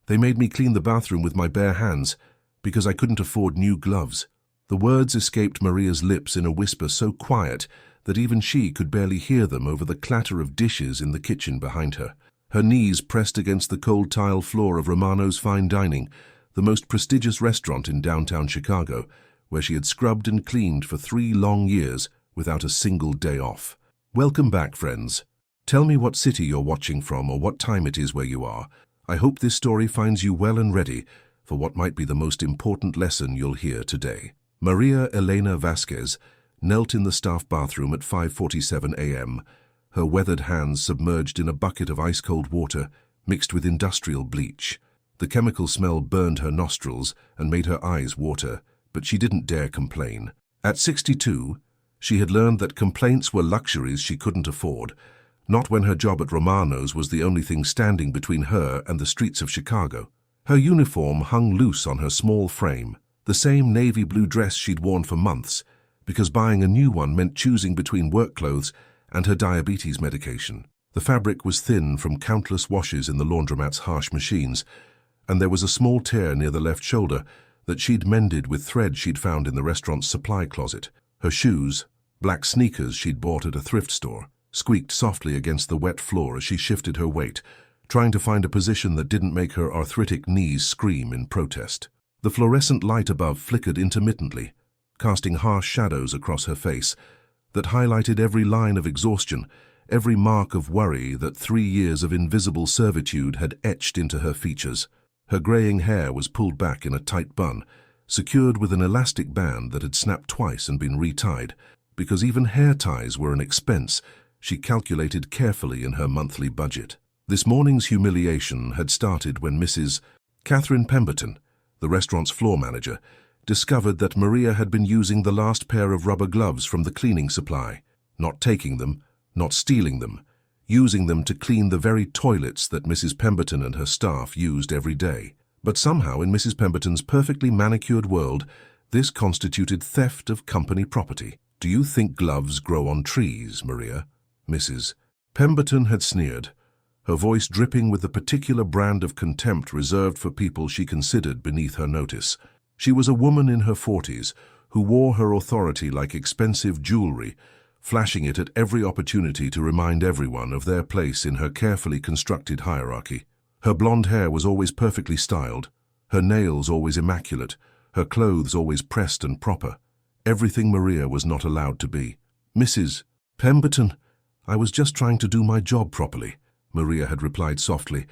They made me clean the bathroom with my bare hands because I couldn't afford new gloves. The words escaped Maria's lips in a whisper so quiet that even she could barely hear them over the clatter of dishes in the kitchen behind her. Her knees pressed against the cold tile floor of Romano's Fine Dining, the most prestigious restaurant in downtown Chicago, where she had scrubbed and cleaned for 3 long years without a single day off. Welcome back, friends. Tell me what city you're watching from or what time it is where you are. I hope this story finds you well and ready for what might be the most important lesson you'll hear today. Maria Elena Vasquez knelt in the staff bathroom at 5:47 a.m., her weathered hands submerged in a bucket of ice-cold water mixed with industrial bleach. The chemical smell burned her nostrils and made her eyes water, but she didn't dare complain. At 62, she had learned that complaints were luxuries she couldn't afford, not when her job at Romano's was the only thing standing between her and the streets of Chicago. Her uniform hung loose on her small frame, the same navy blue dress she'd worn for months, because buying a new one meant choosing between work clothes and her diabetes medication. The fabric was thin from countless washes in the laundromat's harsh machines, and there was a small tear near the left shoulder that she'd mended with thread she'd found in the restaurant's supply closet. Her shoes, black sneakers she'd bought at a thrift store, squeaked softly against the wet floor as she shifted her weight, trying to find a position that didn't make her arthritic knees scream in protest. The fluorescent light above flickered intermittently, casting harsh shadows across her face that highlighted every line of exhaustion, every mark of worry that 3 years of invisible servitude had etched into her features. Her graying hair was pulled back in a tight bun, secured with an elastic band that had snapped twice and been retied, because even hair ties were an expense she calculated carefully in her monthly budget. This morning's humiliation had started when Mrs. Catherine Pemberton, the restaurant's floor manager, discovered that Maria had been using the last pair of rubber gloves from the cleaning supply, not taking them, not stealing them, using them to clean the very toilets that Mrs. Pemberton and her staff used every day. But somehow, in Mrs. Pemberton's perfectly manicured world, this constituted theft of company property. "Do you think gloves grow on trees, Maria?" Mrs. Pemberton had sneered, her voice dripping with the particular brand of contempt reserved for people she considered beneath her notice. She was a woman in her 40s who wore her authority like expensive jewelry, flashing it at every opportunity to remind everyone of their place in her carefully constructed hierarchy. Her blonde hair was always perfectly styled, her nails always immaculate, her clothes always pressed and proper. Everything Maria was not allowed to be. "Mrs. Pemberton, I was just trying to do my job properly," Maria had replied softly,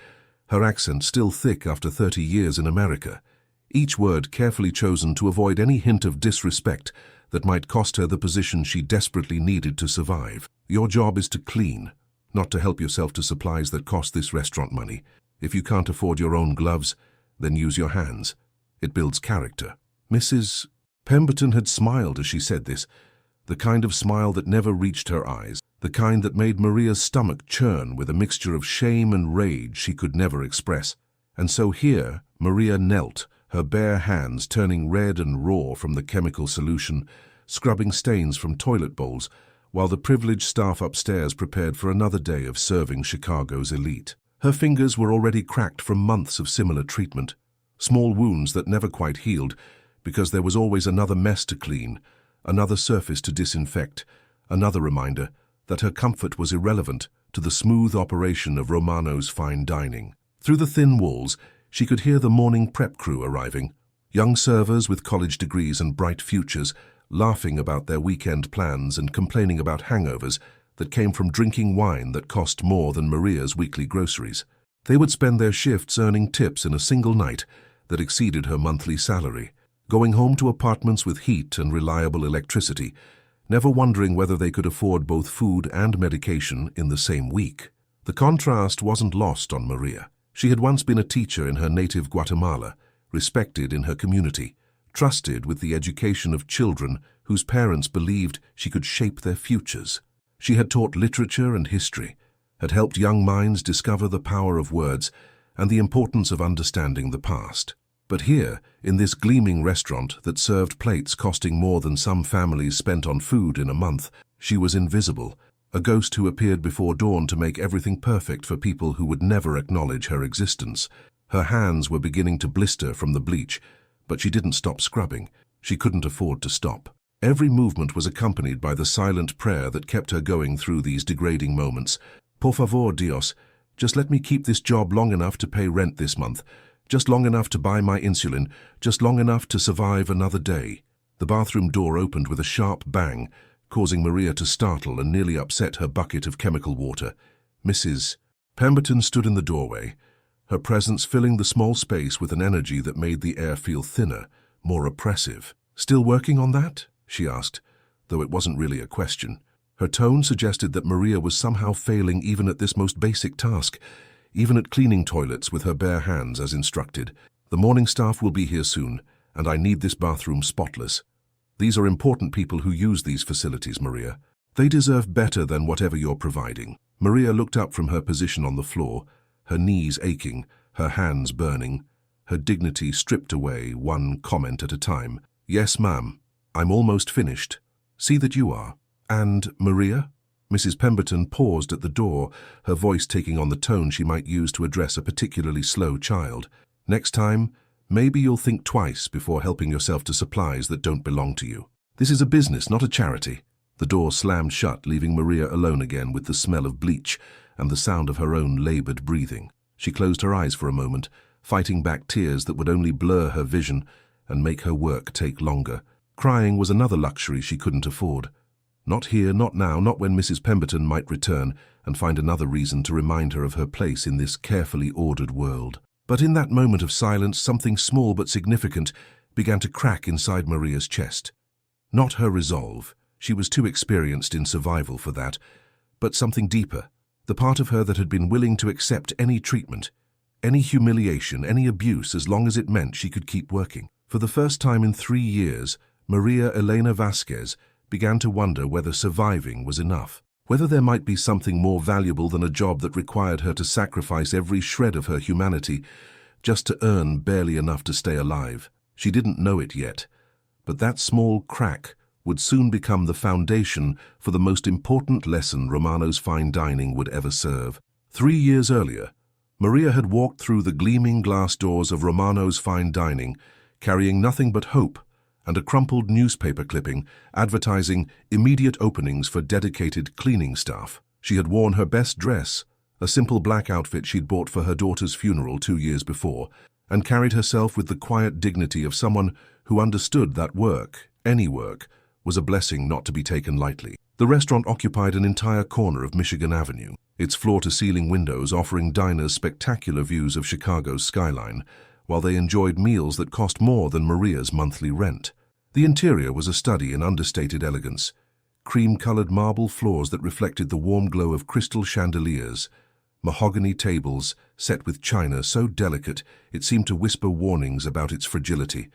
her accent still thick after 30 years in America, each word carefully chosen to avoid any hint of disrespect that might cost her the position she desperately needed to survive. "Your job is to clean, not to help yourself to supplies that cost this restaurant money. If you can't afford your own gloves, then use your hands. It builds character." Mrs. Pemberton had smiled as she said this, the kind of smile that never reached her eyes, the kind that made Maria's stomach churn with a mixture of shame and rage she could never express. And so here Maria knelt, her bare hands turning red and raw from the chemical solution, scrubbing stains from toilet bowls, while the privileged staff upstairs prepared for another day of serving Chicago's elite. Her fingers were already cracked from months of similar treatment, small wounds that never quite healed, because there was always another mess to clean, another surface to disinfect, another reminder that her comfort was irrelevant to the smooth operation of Romano's Fine Dining. Through the thin walls, she could hear the morning prep crew arriving, young servers with college degrees and bright futures, laughing about their weekend plans and complaining about hangovers that came from drinking wine that cost more than Maria's weekly groceries. They would spend their shifts earning tips in a single night that exceeded her monthly salary, going home to apartments with heat and reliable electricity, never wondering whether they could afford both food and medication in the same week. The contrast wasn't lost on Maria. She had once been a teacher in her native Guatemala, respected in her community, trusted with the education of children whose parents believed she could shape their futures. She had taught literature and history, had helped young minds discover the power of words and the importance of understanding the past. But here, in this gleaming restaurant that served plates costing more than some families spent on food in a month, she was invisible, a ghost who appeared before dawn to make everything perfect for people who would never acknowledge her existence. Her hands were beginning to blister from the bleach, but she didn't stop scrubbing. She couldn't afford to stop. Every movement was accompanied by the silent prayer that kept her going through these degrading moments. Por favor, Dios, just let me keep this job long enough to pay rent this month, just long enough to buy my insulin, just long enough to survive another day. The bathroom door opened with a sharp bang, causing Maria to startle and nearly upset her bucket of chemical water. Mrs. Pemberton stood in the doorway, her presence filling the small space with an energy that made the air feel thinner, more oppressive. "Still working on that?" she asked, though it wasn't really a question. Her tone suggested that Maria was somehow failing even at this most basic task, even at cleaning toilets with her bare hands as instructed. "The morning staff will be here soon, and I need this bathroom spotless. These are important people who use these facilities, Maria. They deserve better than whatever you're providing." Maria looked up from her position on the floor, her knees aching, her hands burning, her dignity stripped away, one comment at a time. "Yes, ma'am. I'm almost finished. See that you are." "And Maria?" Mrs. Pemberton paused at the door, her voice taking on the tone she might use to address a particularly slow child. "Next time, maybe you'll think twice before helping yourself to supplies that don't belong to you. This is a business, not a charity." The door slammed shut, leaving Maria alone again with the smell of bleach and the sound of her own labored breathing. She closed her eyes for a moment, fighting back tears that would only blur her vision and make her work take longer. Crying was another luxury she couldn't afford. Not here, not now, not when Mrs. Pemberton might return and find another reason to remind her of her place in this carefully ordered world. But in that moment of silence, something small but significant began to crack inside Maria's chest. Not her resolve. She was too experienced in survival for that, but something deeper, the part of her that had been willing to accept any treatment, any humiliation, any abuse, as long as it meant she could keep working. For the first time in 3 years, Maria Elena Vasquez began to wonder whether surviving was enough, whether there might be something more valuable than a job that required her to sacrifice every shred of her humanity just to earn barely enough to stay alive. She didn't know it yet, but that small crack would soon become the foundation for the most important lesson Romano's Fine Dining would ever serve. 3 years earlier, Maria had walked through the gleaming glass doors of Romano's Fine Dining, carrying nothing but hope and a crumpled newspaper clipping advertising immediate openings for dedicated cleaning staff. She had worn her best dress, a simple black outfit she'd bought for her daughter's funeral 2 years before, and carried herself with the quiet dignity of someone who understood that work, any work, was a blessing not to be taken lightly. The restaurant occupied an entire corner of Michigan Avenue, its floor-to-ceiling windows offering diners spectacular views of Chicago's skyline, while they enjoyed meals that cost more than Maria's monthly rent. The interior was a study in understated elegance, cream-colored marble floors that reflected the warm glow of crystal chandeliers, mahogany tables set with china so delicate it seemed to whisper warnings about its fragility,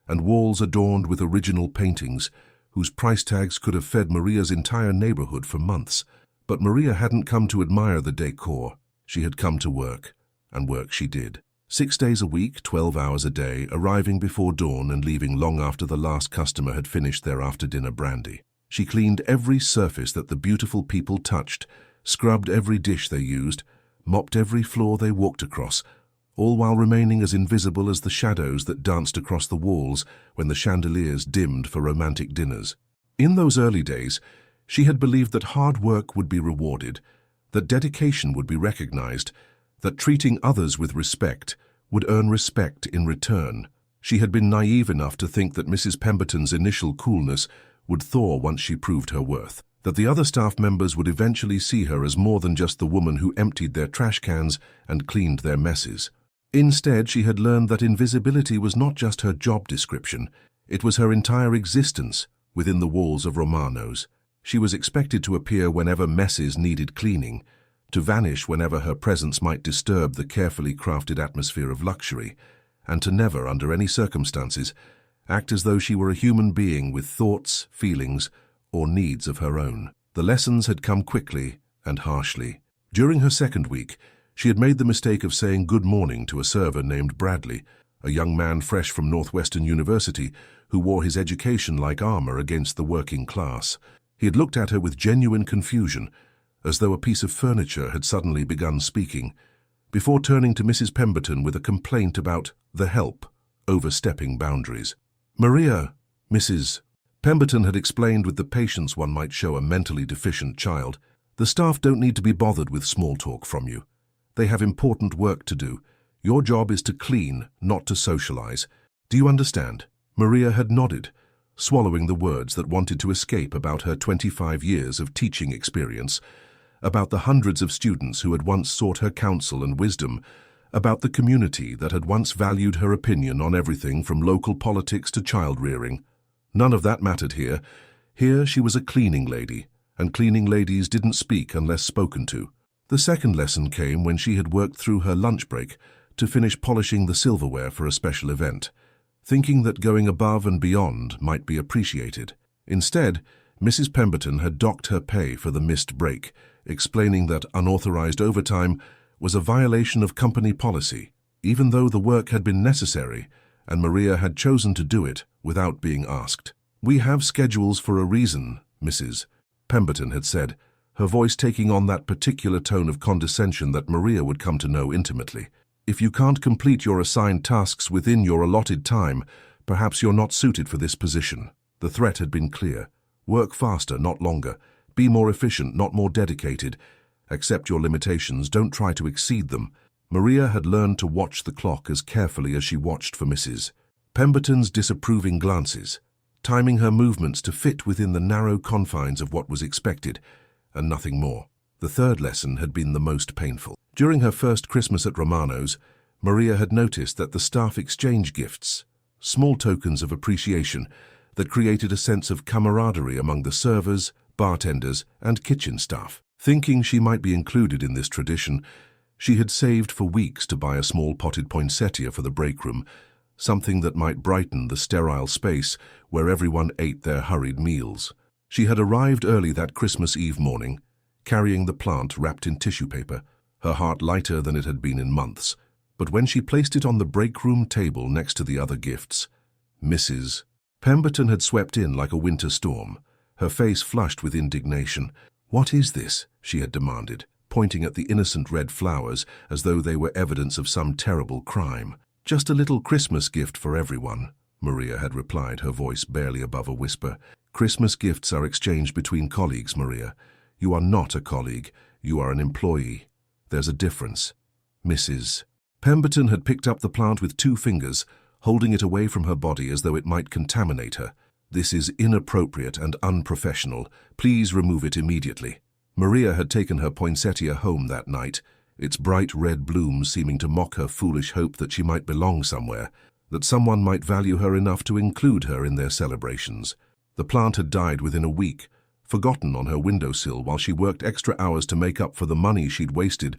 and walls adorned with original paintings whose price tags could have fed Maria's entire neighborhood for months. But Maria hadn't come to admire the decor. She had come to work, and work she did. 6 days a week, 12 hours a day, arriving before dawn and leaving long after the last customer had finished their after-dinner brandy. She cleaned every surface that the beautiful people touched, scrubbed every dish they used, mopped every floor they walked across, all while remaining as invisible as the shadows that danced across the walls when the chandeliers dimmed for romantic dinners. In those early days, she had believed that hard work would be rewarded, that dedication would be recognized, that treating others with respect would earn respect in return. She had been naive enough to think that Mrs. Pemberton's initial coolness would thaw once she proved her worth, that the other staff members would eventually see her as more than just the woman who emptied their trash cans and cleaned their messes. Instead, she had learned that invisibility was not just her job description, it was her entire existence within the walls of Romano's. She was expected to appear whenever messes needed cleaning, to vanish whenever her presence might disturb the carefully crafted atmosphere of luxury, and to never, under any circumstances, act as though she were a human being with thoughts, feelings, or needs of her own. The lessons had come quickly and harshly. During her second week, she had made the mistake of saying good morning to a server named Bradley, a young man fresh from Northwestern University who wore his education like armor against the working class. He had looked at her with genuine confusion, as though a piece of furniture had suddenly begun speaking, before turning to Mrs. Pemberton with a complaint about the help overstepping boundaries. Maria, Mrs. Pemberton had explained with the patience one might show a mentally deficient child, the staff don't need to be bothered with small talk from you. They have important work to do. Your job is to clean, not to socialize. Do you understand? Maria had nodded, swallowing the words that wanted to escape about her 25 years of teaching experience, about the hundreds of students who had once sought her counsel and wisdom, about the community that had once valued her opinion on everything from local politics to child rearing. None of that mattered here. Here she was a cleaning lady, and cleaning ladies didn't speak unless spoken to. The second lesson came when she had worked through her lunch break to finish polishing the silverware for a special event, thinking that going above and beyond might be appreciated. Instead, Mrs. Pemberton had docked her pay for the missed break, explaining that unauthorized overtime was a violation of company policy, even though the work had been necessary and Maria had chosen to do it without being asked. "We have schedules for a reason," Mrs. Pemberton had said, her voice taking on that particular tone of condescension that Maria would come to know intimately. "If you can't complete your assigned tasks within your allotted time, perhaps you're not suited for this position." The threat had been clear. Work faster, not longer. Be more efficient, not more dedicated. Accept your limitations, don't try to exceed them. Maria had learned to watch the clock as carefully as she watched for Mrs. Pemberton's disapproving glances, timing her movements to fit within the narrow confines of what was expected, and nothing more. The third lesson had been the most painful. During her first Christmas at Romano's, Maria had noticed that the staff exchanged gifts, small tokens of appreciation that created a sense of camaraderie among the servers, bartenders, and kitchen staff. Thinking she might be included in this tradition, she had saved for weeks to buy a small potted poinsettia for the break room, something that might brighten the sterile space where everyone ate their hurried meals. She had arrived early that Christmas Eve morning, carrying the plant wrapped in tissue paper, her heart lighter than it had been in months. But when she placed it on the break room table next to the other gifts, Mrs. Pemberton had swept in like a winter storm, her face flushed with indignation. "What is this?" she had demanded, pointing at the innocent red flowers as though they were evidence of some terrible crime. "Just a little Christmas gift for everyone," Maria had replied, her voice barely above a whisper. "Christmas gifts are exchanged between colleagues, Maria. You are not a colleague, you are an employee. There's a difference." Mrs. Pemberton had picked up the plant with 2 fingers, holding it away from her body as though it might contaminate her. "This is inappropriate and unprofessional. Please remove it immediately." Maria had taken her poinsettia home that night, its bright red blooms seeming to mock her foolish hope that she might belong somewhere, that someone might value her enough to include her in their celebrations. The plant had died within a week, forgotten on her windowsill while she worked extra hours to make up for the money she'd wasted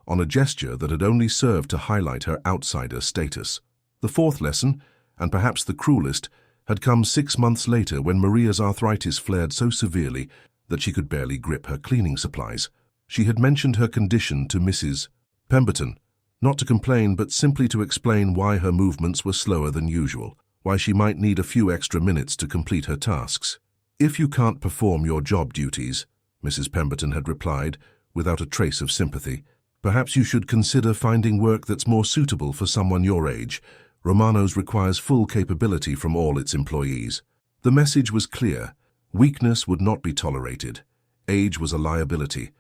on a gesture that had only served to highlight her outsider status. The fourth lesson, and perhaps the cruelest, had come 6 months later when Maria's arthritis flared so severely that she could barely grip her cleaning supplies. She had mentioned her condition to Mrs. Pemberton, not to complain but simply to explain why her movements were slower than usual, why she might need a few extra minutes to complete her tasks. "If you can't perform your job duties," Mrs. Pemberton had replied, without a trace of sympathy, "perhaps you should consider finding work that's more suitable for someone your age. Romano's requires full capability from all its employees." The message was clear. Weakness would not be tolerated. Age was a liability,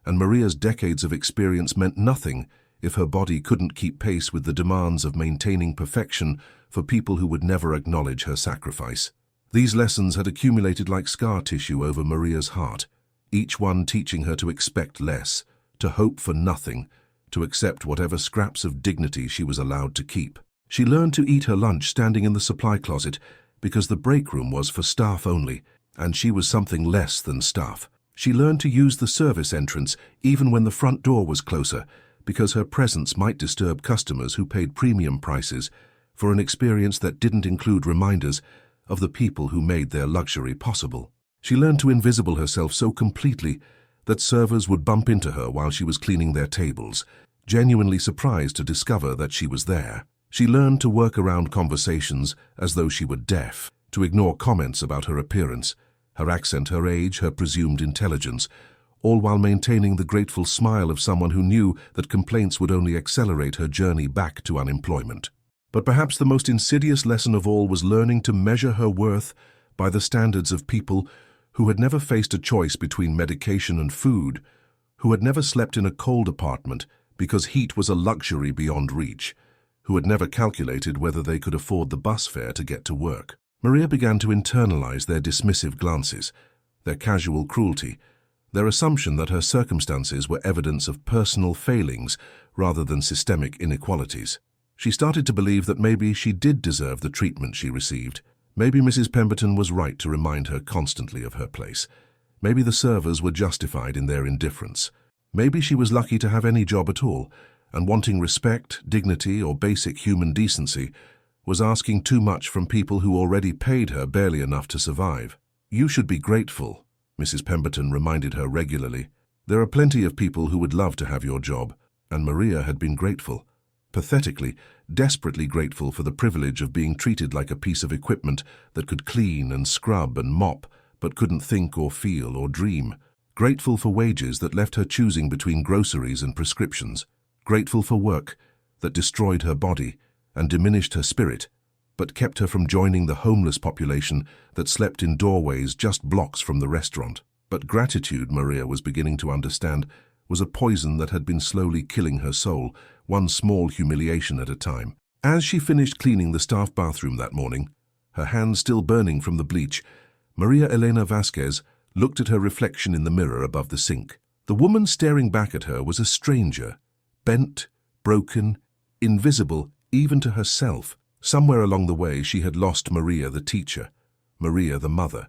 and Maria's decades of experience meant nothing if her body couldn't keep pace with the demands of maintaining perfection for people who would never acknowledge her sacrifice. These lessons had accumulated like scar tissue over Maria's heart, each one teaching her to expect less, to hope for nothing, to accept whatever scraps of dignity she was allowed to keep. She learned to eat her lunch standing in the supply closet because the break room was for staff only, and she was something less than staff. She learned to use the service entrance even when the front door was closer, because her presence might disturb customers who paid premium prices for an experience that didn't include reminders of the people who made their luxury possible. She learned to invisible herself so completely that servers would bump into her while she was cleaning their tables, genuinely surprised to discover that she was there. She learned to work around conversations as though she were deaf, to ignore comments about her appearance, her accent, her age, her presumed intelligence, all while maintaining the grateful smile of someone who knew that complaints would only accelerate her journey back to unemployment. But perhaps the most insidious lesson of all was learning to measure her worth by the standards of people who had never faced a choice between medication and food, who had never slept in a cold apartment because heat was a luxury beyond reach, who had never calculated whether they could afford the bus fare to get to work. Maria began to internalize their dismissive glances, their casual cruelty, their assumption that her circumstances were evidence of personal failings rather than systemic inequalities. She started to believe that maybe she did deserve the treatment she received. Maybe Mrs. Pemberton was right to remind her constantly of her place. Maybe the servers were justified in their indifference. Maybe she was lucky to have any job at all, and wanting respect, dignity, or basic human decency was asking too much from people who already paid her barely enough to survive. "You should be grateful," Mrs. Pemberton reminded her regularly. "There are plenty of people who would love to have your job," and Maria had been grateful. Pathetically, desperately grateful for the privilege of being treated like a piece of equipment that could clean and scrub and mop, but couldn't think or feel or dream. Grateful for wages that left her choosing between groceries and prescriptions. Grateful for work that destroyed her body and diminished her spirit, but kept her from joining the homeless population that slept in doorways just blocks from the restaurant. But gratitude, Maria was beginning to understand, was a poison that had been slowly killing her soul, one small humiliation at a time. As she finished cleaning the staff bathroom that morning, her hands still burning from the bleach, Maria Elena Vasquez looked at her reflection in the mirror above the sink. The woman staring back at her was a stranger, bent, broken, invisible even to herself. Somewhere along the way she had lost Maria the teacher, Maria the mother,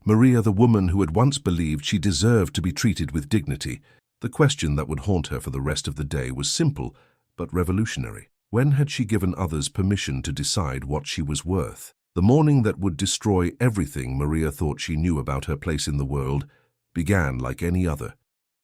Maria the woman who had once believed she deserved to be treated with dignity. The question that would haunt her for the rest of the day was simple but revolutionary. When had she given others permission to decide what she was worth? The morning that would destroy everything Maria thought she knew about her place in the world began like any other,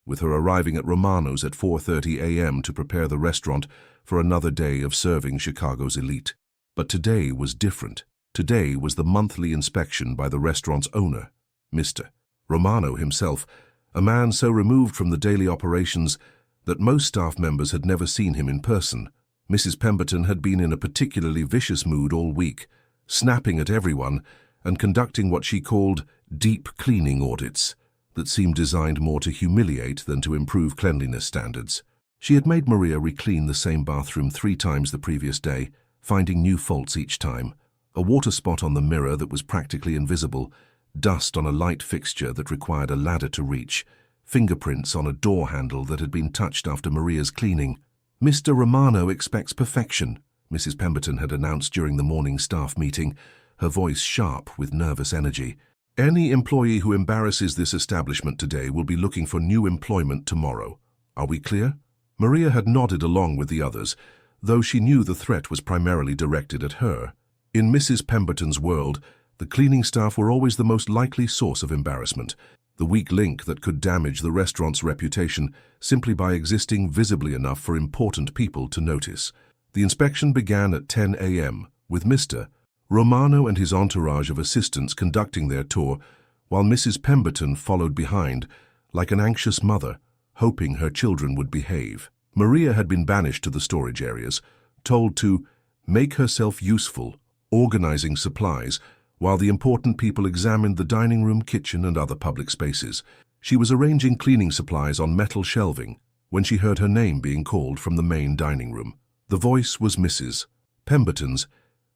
with her arriving at Romano's at 4:30 a.m. to prepare the restaurant for another day of serving Chicago's elite. But today was different. Today was the monthly inspection by the restaurant's owner, Mr. Romano himself, a man so removed from the daily operations that most staff members had never seen him in person. Mrs. Pemberton had been in a particularly vicious mood all week, snapping at everyone and conducting what she called deep cleaning audits that seemed designed more to humiliate than to improve cleanliness standards. She had made Maria re-clean the same bathroom 3 times the previous day, finding new faults each time. A water spot on the mirror that was practically invisible, dust on a light fixture that required a ladder to reach, fingerprints on a door handle that had been touched after Maria's cleaning. "Mr. Romano expects perfection," Mrs. Pemberton had announced during the morning staff meeting, her voice sharp with nervous energy. "Any employee who embarrasses this establishment today will be looking for new employment tomorrow. Are we clear?" Maria had nodded along with the others, though she knew the threat was primarily directed at her. In Mrs. Pemberton's world, the cleaning staff were always the most likely source of embarrassment, the weak link that could damage the restaurant's reputation simply by existing visibly enough for important people to notice. The inspection began at 10 a.m., with Mr. Romano and his entourage of assistants conducting their tour, while Mrs. Pemberton followed behind, like an anxious mother, hoping her children would behave. Maria had been banished to the storage areas, told to make herself useful, organizing supplies, while the important people examined the dining room, kitchen, and other public spaces. She was arranging cleaning supplies on metal shelving when she heard her name being called from the main dining room. The voice was Mrs. Pemberton's,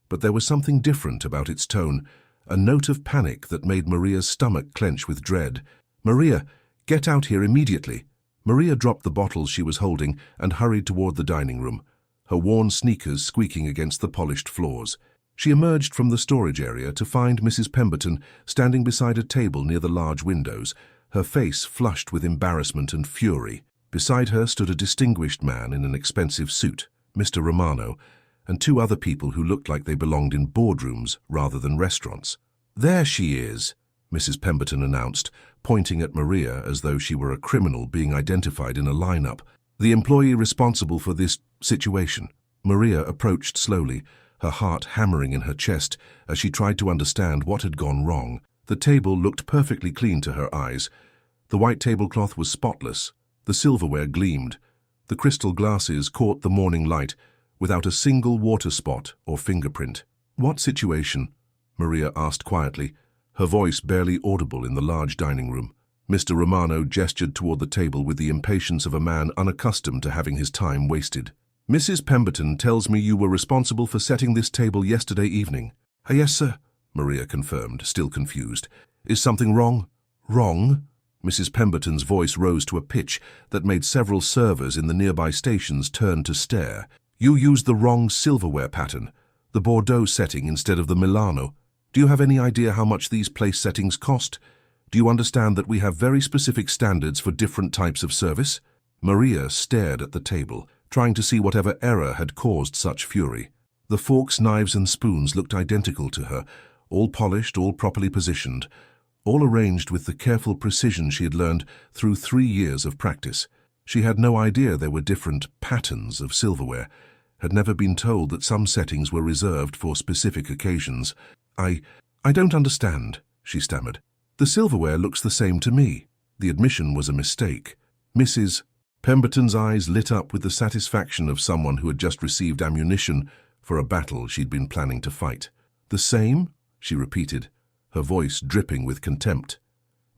but there was something different about its tone, a note of panic that made Maria's stomach clench with dread. "Maria, get out here immediately." Maria dropped the bottles she was holding and hurried toward the dining room, her worn sneakers squeaking against the polished floors. She emerged from the storage area to find Mrs. Pemberton standing beside a table near the large windows, her face flushed with embarrassment and fury. Beside her stood a distinguished man in an expensive suit, Mr. Romano, and 2 other people who looked like they belonged in boardrooms rather than restaurants. "There she is," Mrs. Pemberton announced, pointing at Maria as though she were a criminal being identified in a lineup. "The employee responsible for this situation." Maria approached slowly, her heart hammering in her chest as she tried to understand what had gone wrong. The table looked perfectly clean to her eyes, The white tablecloth was spotless. The silverware gleamed. The crystal glasses caught the morning light without a single water spot or fingerprint. "What situation?" Maria asked quietly, her voice barely audible in the large dining room. Mr. Romano gestured toward the table with the impatience of a man unaccustomed to having his time wasted. "Mrs. Pemberton tells me you were responsible for setting this table yesterday evening." "Yes, sir," Maria confirmed, still confused. "Is something wrong?" "Wrong?" Mrs. Pemberton's voice rose to a pitch that made several servers in the nearby stations turn to stare. "You used the wrong silverware pattern, the Bordeaux setting instead of the Milano. Do you have any idea how much these place settings cost? Do you understand that we have very specific standards for different types of service?" Maria stared at the table, trying to see whatever error had caused such fury. The forks, knives, and spoons looked identical to her, all polished, all properly positioned, all arranged with the careful precision she had learned through 3 years of practice. She had no idea there were different patterns of silverware, had never been told that some settings were reserved for specific occasions. I don't understand," she stammered. "The silverware looks the same to me." The admission was a mistake. Mrs. Pemberton's eyes lit up with the satisfaction of someone who had just received ammunition for a battle she'd been planning to fight. "The same?" she repeated, her voice dripping with contempt.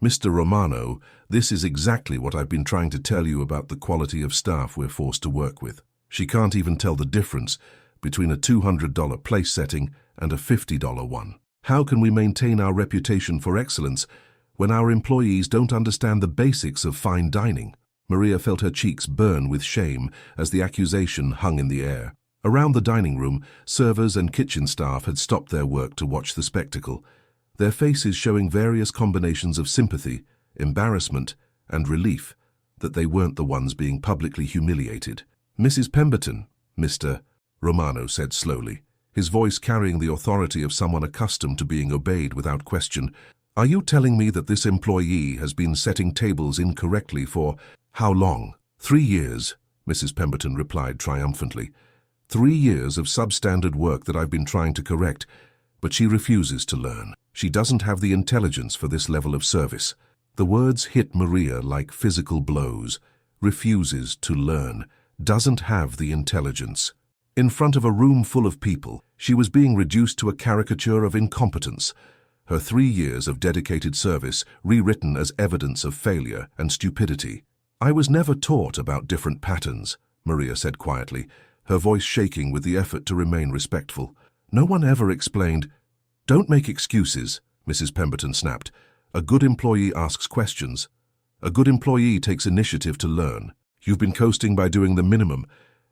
"Mr. Romano, this is exactly what I've been trying to tell you about the quality of staff we're forced to work with. She can't even tell the difference between a $200 place setting and a $50 one. How can we maintain our reputation for excellence when our employees don't understand the basics of fine dining?" Maria felt her cheeks burn with shame as the accusation hung in the air. Around the dining room, servers and kitchen staff had stopped their work to watch the spectacle, their faces showing various combinations of sympathy, embarrassment, and relief that they weren't the ones being publicly humiliated. "Mrs. Pemberton," Mr. Romano said slowly, his voice carrying the authority of someone accustomed to being obeyed without question, "are you telling me that this employee has been setting tables incorrectly for how long?" 3 years, Mrs. Pemberton replied triumphantly. 3 years of substandard work that I've been trying to correct, but she refuses to learn. She doesn't have the intelligence for this level of service. The words hit Maria like physical blows. Refuses to learn. Doesn't have the intelligence. In front of a room full of people, she was being reduced to a caricature of incompetence. Her 3 years of dedicated service rewritten as evidence of failure and stupidity. "I was never taught about different patterns," Maria said quietly, her voice shaking with the effort to remain respectful. "No one ever explained—" "Don't make excuses," Mrs. Pemberton snapped. "A good employee asks questions. A good employee takes initiative to learn. You've been coasting by doing the minimum,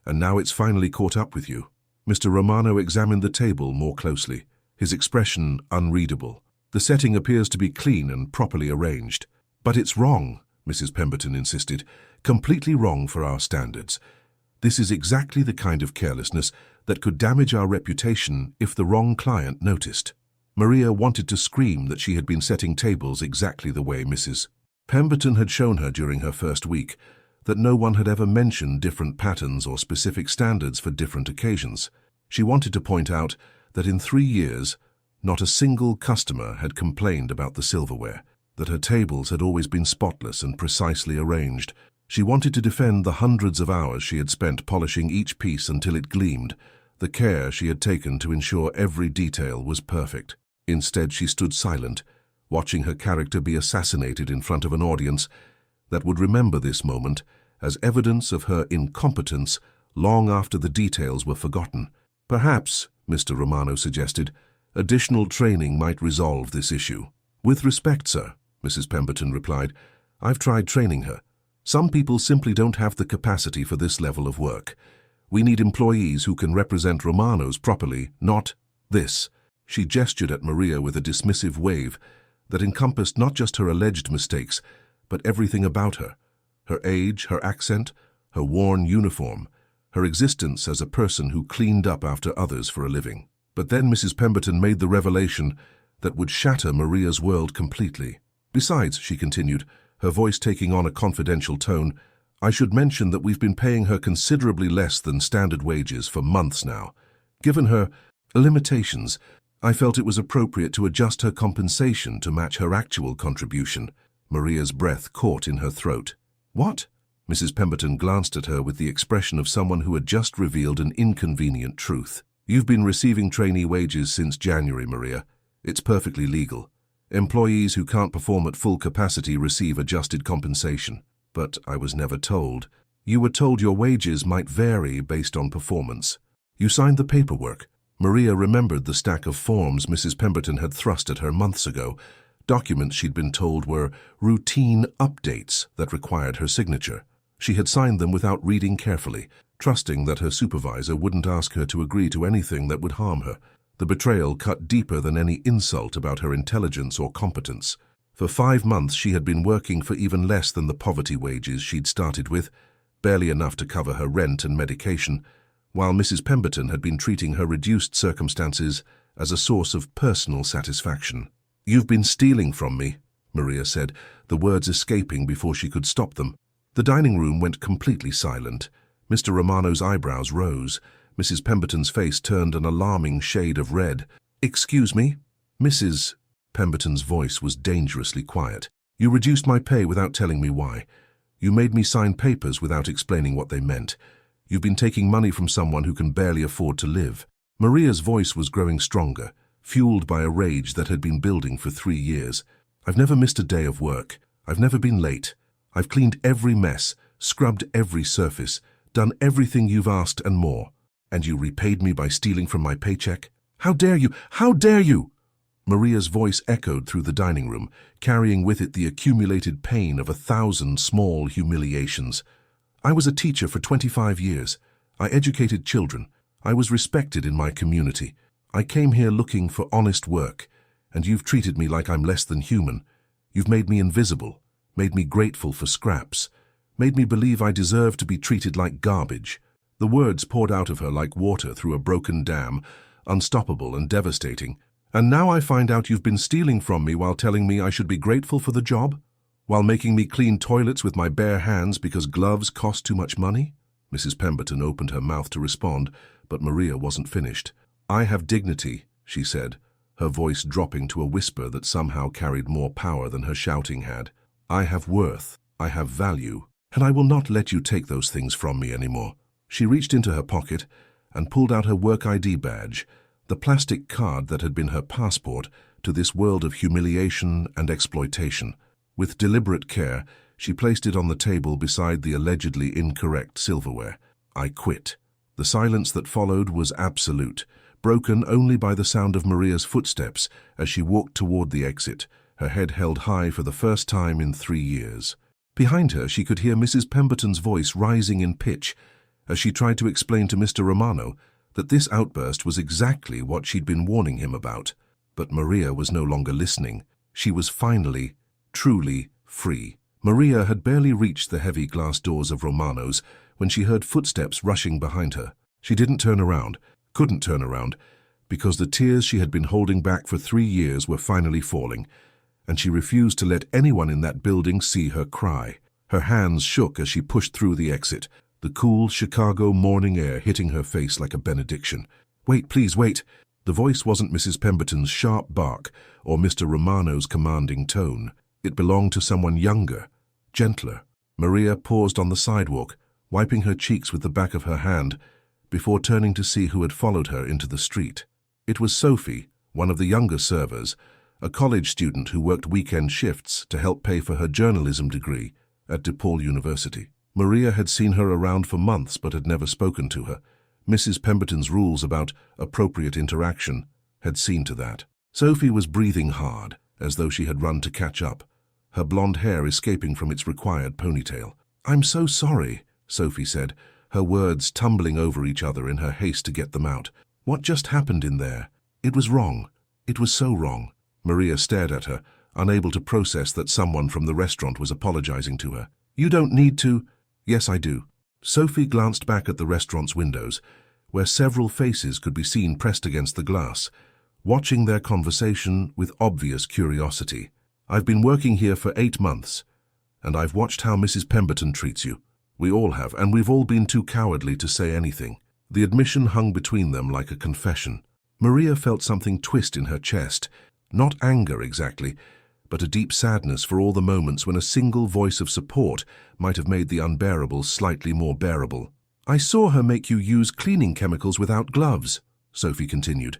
and now it's finally caught up with you." Mr. Romano examined the table more closely, his expression unreadable. "The setting appears to be clean and properly arranged." "But it's wrong," Mrs. Pemberton insisted. "Completely wrong for our standards. This is exactly the kind of carelessness that could damage our reputation if the wrong client noticed." Maria wanted to scream that she had been setting tables exactly the way Mrs. Pemberton had shown her during her first week, that no one had ever mentioned different patterns or specific standards for different occasions. She wanted to point out that in 3 years, not a single customer had complained about the silverware, that her tables had always been spotless and precisely arranged. She wanted to defend the hundreds of hours she had spent polishing each piece until it gleamed, the care she had taken to ensure every detail was perfect. Instead, she stood silent, watching her character be assassinated in front of an audience that would remember this moment as evidence of her incompetence long after the details were forgotten. "Perhaps," Mr. Romano suggested, "additional training might resolve this issue." "With respect, sir," Mrs. Pemberton replied, "I've tried training her. Some people simply don't have the capacity for this level of work. We need employees who can represent Romanos properly, not this." She gestured at Maria with a dismissive wave that encompassed not just her alleged mistakes, but everything about her. Her age, her accent, her worn uniform, her existence as a person who cleaned up after others for a living. But then Mrs. Pemberton made the revelation that would shatter Maria's world completely. "Besides," she continued, her voice taking on a confidential tone, "I should mention that we've been paying her considerably less than standard wages for months now. Given her limitations, I felt it was appropriate to adjust her compensation to match her actual contribution." Maria's breath caught in her throat. What? Mrs. Pemberton glanced at her with the expression of someone who had just revealed an inconvenient truth. You've been receiving trainee wages since January, Maria. It's perfectly legal. Employees who can't perform at full capacity receive adjusted compensation. But I was never told. You were told your wages might vary based on performance. You signed the paperwork. Maria remembered the stack of forms Mrs. Pemberton had thrust at her months ago, documents she'd been told were routine updates that required her signature. She had signed them without reading carefully, trusting that her supervisor wouldn't ask her to agree to anything that would harm her. The betrayal cut deeper than any insult about her intelligence or competence. For 5 months she had been working for even less than the poverty wages she'd started with, barely enough to cover her rent and medication, while Mrs. Pemberton had been treating her reduced circumstances as a source of personal satisfaction. "You've been stealing from me," Maria said, the words escaping before she could stop them. The dining room went completely silent. Mr. Romano's eyebrows rose. Mrs. Pemberton's face turned an alarming shade of red. "Excuse me?" Mrs. Pemberton's voice was dangerously quiet. "You reduced my pay without telling me why. You made me sign papers without explaining what they meant. You've been taking money from someone who can barely afford to live." Maria's voice was growing stronger, fueled by a rage that had been building for 3 years. "I've never missed a day of work. I've never been late. I've cleaned every mess, scrubbed every surface, done everything you've asked and more. And you repaid me by stealing from my paycheck? How dare you? How dare you?" Maria's voice echoed through the dining room, carrying with it the accumulated pain of 1,000 small humiliations. "I was a teacher for 25 years. I educated children. I was respected in my community. I came here looking for honest work, and you've treated me like I'm less than human. You've made me invisible, made me grateful for scraps, made me believe I deserve to be treated like garbage." The words poured out of her like water through a broken dam, unstoppable and devastating. "And now I find out you've been stealing from me while telling me I should be grateful for the job? While making me clean toilets with my bare hands because gloves cost too much money?" Mrs. Pemberton opened her mouth to respond, but Maria wasn't finished. "I have dignity," she said, her voice dropping to a whisper that somehow carried more power than her shouting had. "I have worth, I have value, and I will not let you take those things from me anymore." She reached into her pocket and pulled out her work ID badge, the plastic card that had been her passport to this world of humiliation and exploitation. With deliberate care, she placed it on the table beside the allegedly incorrect silverware. "I quit." The silence that followed was absolute, broken only by the sound of Maria's footsteps as she walked toward the exit, her head held high for the first time in 3 years. Behind her, she could hear Mrs. Pemberton's voice rising in pitch as she tried to explain to Mr. Romano that this outburst was exactly what she'd been warning him about. But Maria was no longer listening. She was finally, truly free. Maria had barely reached the heavy glass doors of Romano's when she heard footsteps rushing behind her. She didn't turn around, couldn't turn around, because the tears she had been holding back for 3 years were finally falling, and she refused to let anyone in that building see her cry. Her hands shook as she pushed through the exit, the cool Chicago morning air hitting her face like a benediction. "Wait, please, wait." The voice wasn't Mrs. Pemberton's sharp bark or Mr. Romano's commanding tone. It belonged to someone younger, gentler. Maria paused on the sidewalk, wiping her cheeks with the back of her hand, before turning to see who had followed her into the street. It was Sophie, one of the younger servers, a college student who worked weekend shifts to help pay for her journalism degree at DePaul University. Maria had seen her around for months but had never spoken to her. Mrs. Pemberton's rules about appropriate interaction had seen to that. Sophie was breathing hard, as though she had run to catch up, her blonde hair escaping from its required ponytail. "I'm so sorry," Sophie said, her words tumbling over each other in her haste to get them out. "What just happened in there? It was wrong. It was so wrong." Maria stared at her, unable to process that someone from the restaurant was apologizing to her. "You don't need to." "Yes, I do." Sophie glanced back at the restaurant's windows, where several faces could be seen pressed against the glass, watching their conversation with obvious curiosity. "I've been working here for 8 months, and I've watched how Mrs. Pemberton treats you. We all have, and we've all been too cowardly to say anything." The admission hung between them like a confession. Maria felt something twist in her chest, not anger exactly, but a deep sadness for all the moments when a single voice of support might have made the unbearable slightly more bearable. "I saw her make you use cleaning chemicals without gloves," Sophie continued,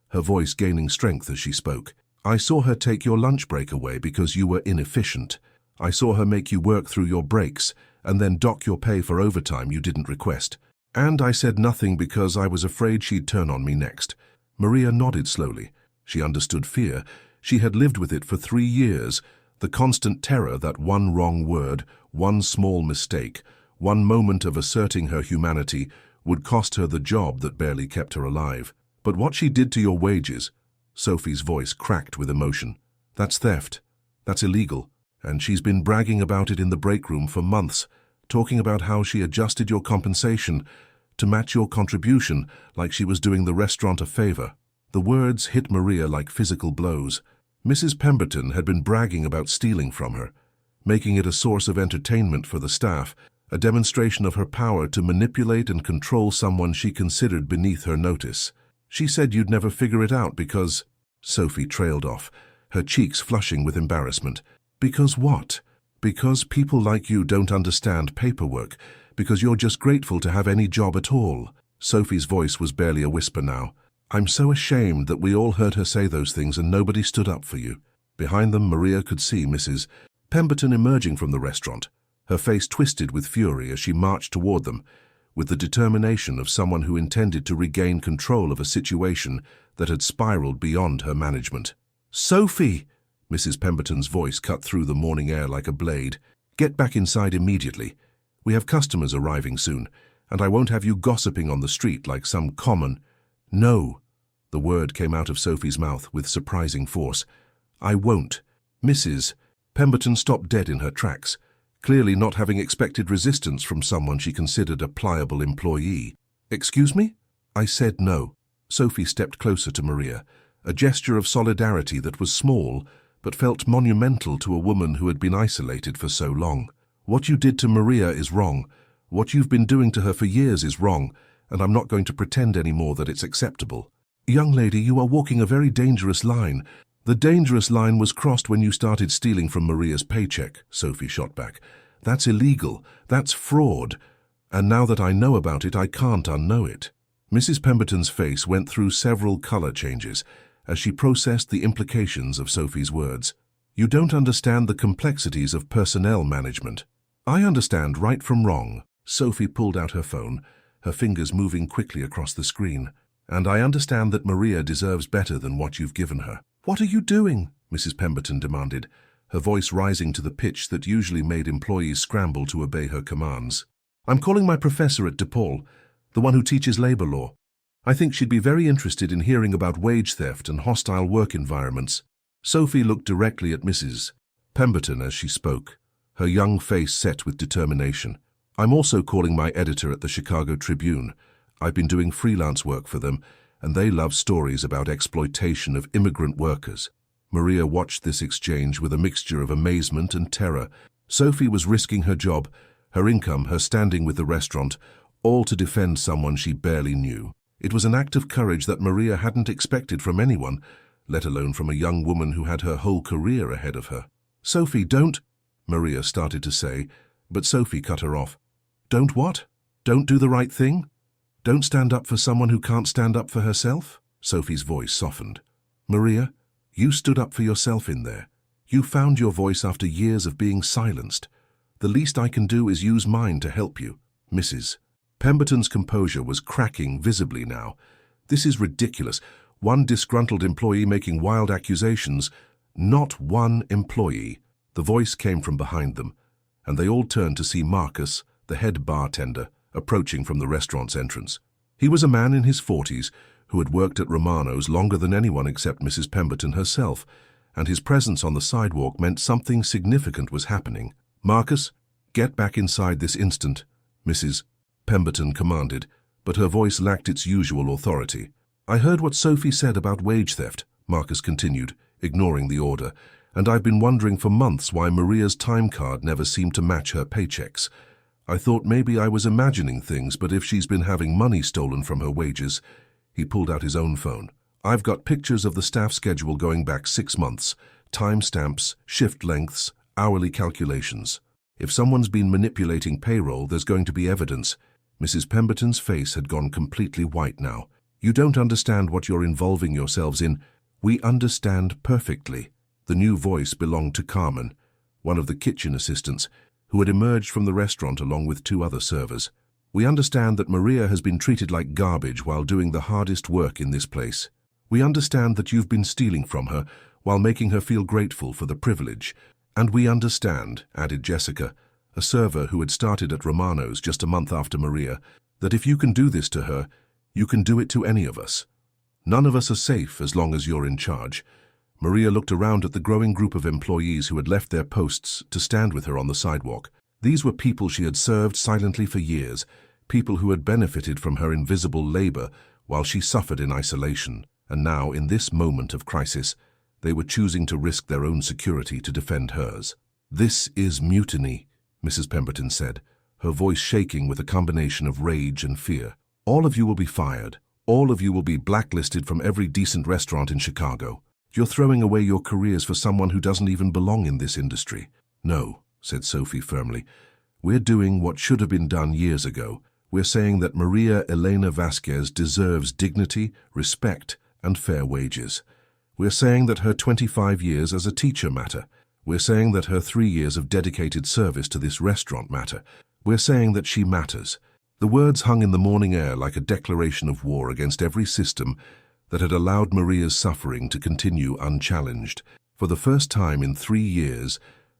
her voice gaining strength as she spoke. "I saw her take your lunch break away because you were inefficient. I saw her make you work through your breaks and then dock your pay for overtime you didn't request. And I said nothing because I was afraid she'd turn on me next." Maria nodded slowly. She understood fear. She had lived with it for 3 years, the constant terror that one wrong word, one small mistake, one moment of asserting her humanity would cost her the job that barely kept her alive. "But what she did to your wages," Sophie's voice cracked with emotion, "that's theft. That's illegal. And she's been bragging about it in the break room for months, talking about how she adjusted your compensation to match your contribution like she was doing the restaurant a favor." The words hit Maria like physical blows. Mrs. Pemberton had been bragging about stealing from her, making it a source of entertainment for the staff, a demonstration of her power to manipulate and control someone she considered beneath her notice. "She said you'd never figure it out because—" Sophie trailed off, her cheeks flushing with embarrassment. "Because what? Because people like you don't understand paperwork, because you're just grateful to have any job at all." Sophie's voice was barely a whisper now. "I'm so ashamed that we all heard her say those things and nobody stood up for you." Behind them, Maria could see Mrs. Pemberton emerging from the restaurant, her face twisted with fury as she marched toward them, with the determination of someone who intended to regain control of a situation that had spiraled beyond her management. "Sophie!" Mrs. Pemberton's voice cut through the morning air like a blade. "Get back inside immediately. We have customers arriving soon, and I won't have you gossiping on the street like some common—" "No." The word came out of Sophie's mouth with surprising force. "I won't." Mrs. Pemberton stopped dead in her tracks, clearly not having expected resistance from someone she considered a pliable employee. "Excuse me?" "I said no." Sophie stepped closer to Maria, a gesture of solidarity that was small but felt monumental to a woman who had been isolated for so long. "What you did to Maria is wrong. What you've been doing to her for years is wrong, and I'm not going to pretend anymore that it's acceptable." "Young lady, you are walking a very dangerous line." "The dangerous line was crossed when you started stealing from Maria's paycheck," Sophie shot back. "That's illegal. That's fraud. And now that I know about it, I can't unknow it." Mrs. Pemberton's face went through several color changes as she processed the implications of Sophie's words. "You don't understand the complexities of personnel management." "I understand right from wrong." Sophie pulled out her phone, her fingers moving quickly across the screen. "And I understand that Maria deserves better than what you've given her." "What are you doing?" Mrs. Pemberton demanded, her voice rising to the pitch that usually made employees scramble to obey her commands. "I'm calling my professor at DePaul, the one who teaches labor law. I think she'd be very interested in hearing about wage theft and hostile work environments." Sophie looked directly at Mrs. Pemberton as she spoke, her young face set with determination. "I'm also calling my editor at the Chicago Tribune. I've been doing freelance work for them, and they love stories about exploitation of immigrant workers." Maria watched this exchange with a mixture of amazement and terror. Sophie was risking her job, her income, her standing with the restaurant, all to defend someone she barely knew. It was an act of courage that Maria hadn't expected from anyone, let alone from a young woman who had her whole career ahead of her. "Sophie, don't—" Maria started to say, but Sophie cut her off. "Don't what? Don't do the right thing? Don't stand up for someone who can't stand up for herself?" Sophie's voice softened. "Maria, you stood up for yourself in there. You found your voice after years of being silenced. The least I can do is use mine to help you." Mrs. Pemberton's composure was cracking visibly now. "This is ridiculous. One disgruntled employee making wild accusations. Not one employee." The voice came from behind them, and they all turned to see Marcus, the head bartender, approaching from the restaurant's entrance. He was a man in his 40s who had worked at Romano's longer than anyone except Mrs. Pemberton herself, and his presence on the sidewalk meant something significant was happening. "Marcus, get back inside this instant," Mrs. Pemberton commanded, but her voice lacked its usual authority. "I heard what Sophie said about wage theft," Marcus continued, ignoring the order, "and I've been wondering for months why Maria's time card never seemed to match her paychecks. I thought maybe I was imagining things, but if she's been having money stolen from her wages—" He pulled out his own phone. "I've got pictures of the staff schedule going back 6 months, timestamps, shift lengths, hourly calculations. If someone's been manipulating payroll, there's going to be evidence. Mrs. Pemberton's face had gone completely white now. You don't understand what you're involving yourselves in. We understand perfectly. The new voice belonged to Carmen, one of the kitchen assistants, who had emerged from the restaurant along with two other servers. We understand that Maria has been treated like garbage while doing the hardest work in this place. We understand that you've been stealing from her while making her feel grateful for the privilege. And we understand, added Jessica, a server who had started at Romano's just a month after Maria, that if you can do this to her, you can do it to any of us. None of us are safe as long as you're in charge. Maria looked around at the growing group of employees who had left their posts to stand with her on the sidewalk. These were people she had served silently for years, people who had benefited from her invisible labor while she suffered in isolation. And now, in this moment of crisis, they were choosing to risk their own security to defend hers. "This is mutiny," Mrs. Pemberton said, her voice shaking with a combination of rage and fear. "All of you will be fired. All of you will be blacklisted from every decent restaurant in Chicago. You're throwing away your careers for someone who doesn't even belong in this industry." "No," said Sophie firmly. "We're doing what should have been done years ago. We're saying that Maria Elena Vasquez deserves dignity, respect, and fair wages. We're saying that her 25 years as a teacher matter. We're saying that her 3 years of dedicated service to this restaurant matter. We're saying that she matters." The words hung in the morning air like a declaration of war against every system that had allowed Maria's suffering to continue unchallenged. For the first time in 3 years,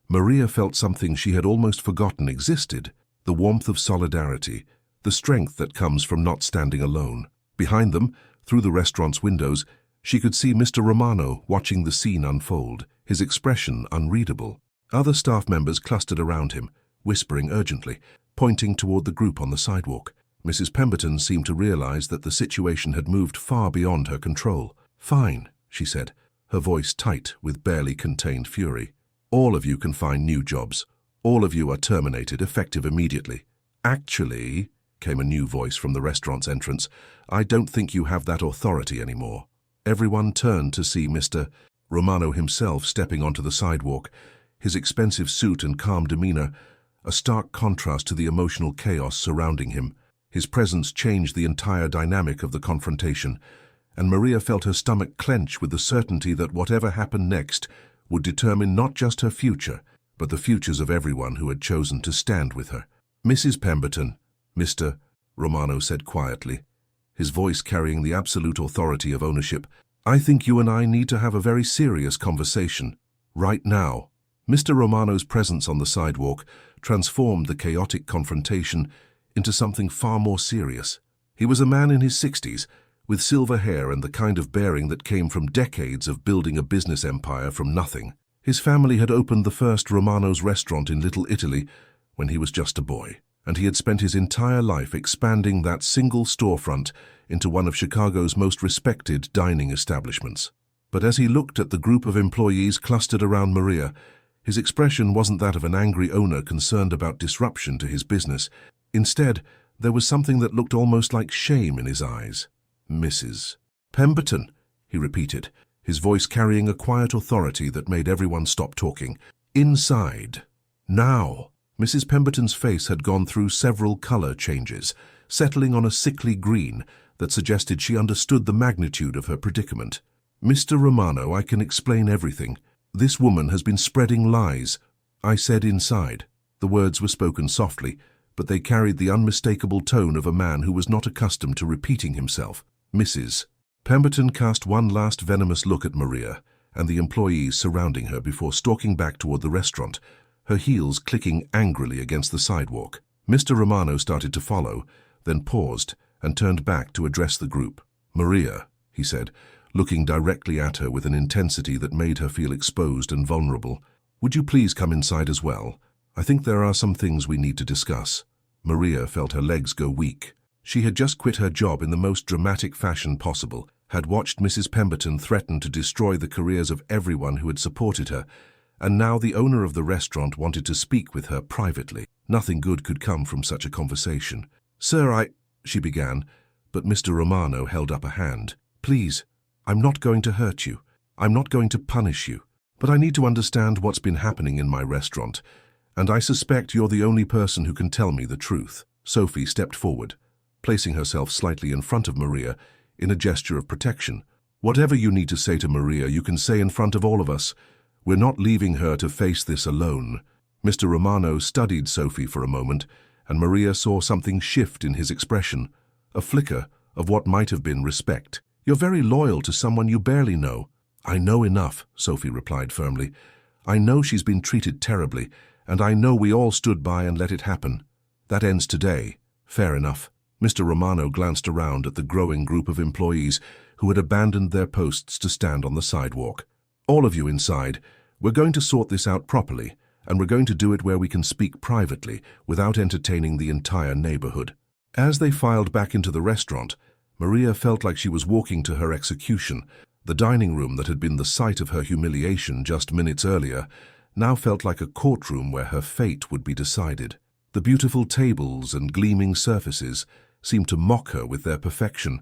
Maria felt something she had almost forgotten existed, the warmth of solidarity, the strength that comes from not standing alone. Behind them, through the restaurant's windows, she could see Mr. Romano watching the scene unfold, his expression unreadable. Other staff members clustered around him, whispering urgently, pointing toward the group on the sidewalk. Mrs. Pemberton seemed to realize that the situation had moved far beyond her control. "Fine," she said, her voice tight with barely contained fury. "All of you can find new jobs. All of you are terminated, effective immediately." "Actually," came a new voice from the restaurant's entrance, "I don't think you have that authority anymore." Everyone turned to see Mr. Romano himself stepping onto the sidewalk, his expensive suit and calm demeanor a stark contrast to the emotional chaos surrounding him. His presence changed the entire dynamic of the confrontation, and Maria felt her stomach clench with the certainty that whatever happened next would determine not just her future, but the futures of everyone who had chosen to stand with her. "Mrs. Pemberton," Mr. Romano said quietly, his voice carrying the absolute authority of ownership, "I think you and I need to have a very serious conversation. Right now." Mr. Romano's presence on the sidewalk transformed the chaotic confrontation into something far more serious. He was a man in his 60s, with silver hair and the kind of bearing that came from decades of building a business empire from nothing. His family had opened the first Romano's restaurant in Little Italy when he was just a boy, and he had spent his entire life expanding that single storefront into one of Chicago's most respected dining establishments. But as he looked at the group of employees clustered around Maria, his expression wasn't that of an angry owner concerned about disruption to his business. Instead, there was something that looked almost like shame in his eyes. "Mrs. Pemberton," he repeated, his voice carrying a quiet authority that made everyone stop talking. "Inside. Now." Mrs. Pemberton's face had gone through several color changes, settling on a sickly green that suggested she understood the magnitude of her predicament. "Mr. Romano, I can explain everything. This woman has been spreading lies." "I said inside." The words were spoken softly, but they carried the unmistakable tone of a man who was not accustomed to repeating himself. "Mrs. Pemberton cast one last venomous look at Maria and the employees surrounding her before stalking back toward the restaurant, her heels clicking angrily against the sidewalk. Mr. Romano started to follow, then paused and turned back to address the group. "Maria," he said, looking directly at her with an intensity that made her feel exposed and vulnerable, "would you please come inside as well? I think there are some things we need to discuss." Maria felt her legs go weak. She had just quit her job in the most dramatic fashion possible, had watched Mrs. Pemberton threaten to destroy the careers of everyone who had supported her, and now the owner of the restaurant wanted to speak with her privately. Nothing good could come from such a conversation. "Sir, she began, but Mr. Romano held up a hand. "Please, I'm not going to hurt you. I'm not going to punish you. But I need to understand what's been happening in my restaurant, and I suspect you're the only person who can tell me the truth. Sophie stepped forward, placing herself slightly in front of Maria in a gesture of protection. Whatever you need to say to Maria, you can say in front of all of us. We're not leaving her to face this alone. Mr. Romano studied Sophie for a moment, and Maria saw something shift in his expression, a flicker of what might have been respect. You're very loyal to someone you barely know. I know enough, Sophie replied firmly. I know she's been treated terribly, and I know we all stood by and let it happen. That ends today. Fair enough. Mr. Romano glanced around at the growing group of employees who had abandoned their posts to stand on the sidewalk. All of you inside, we're going to sort this out properly, and we're going to do it where we can speak privately without entertaining the entire neighborhood. As they filed back into the restaurant, Maria felt like she was walking to her execution. The dining room that had been the site of her humiliation just minutes earlier now felt like a courtroom where her fate would be decided. The beautiful tables and gleaming surfaces seemed to mock her with their perfection,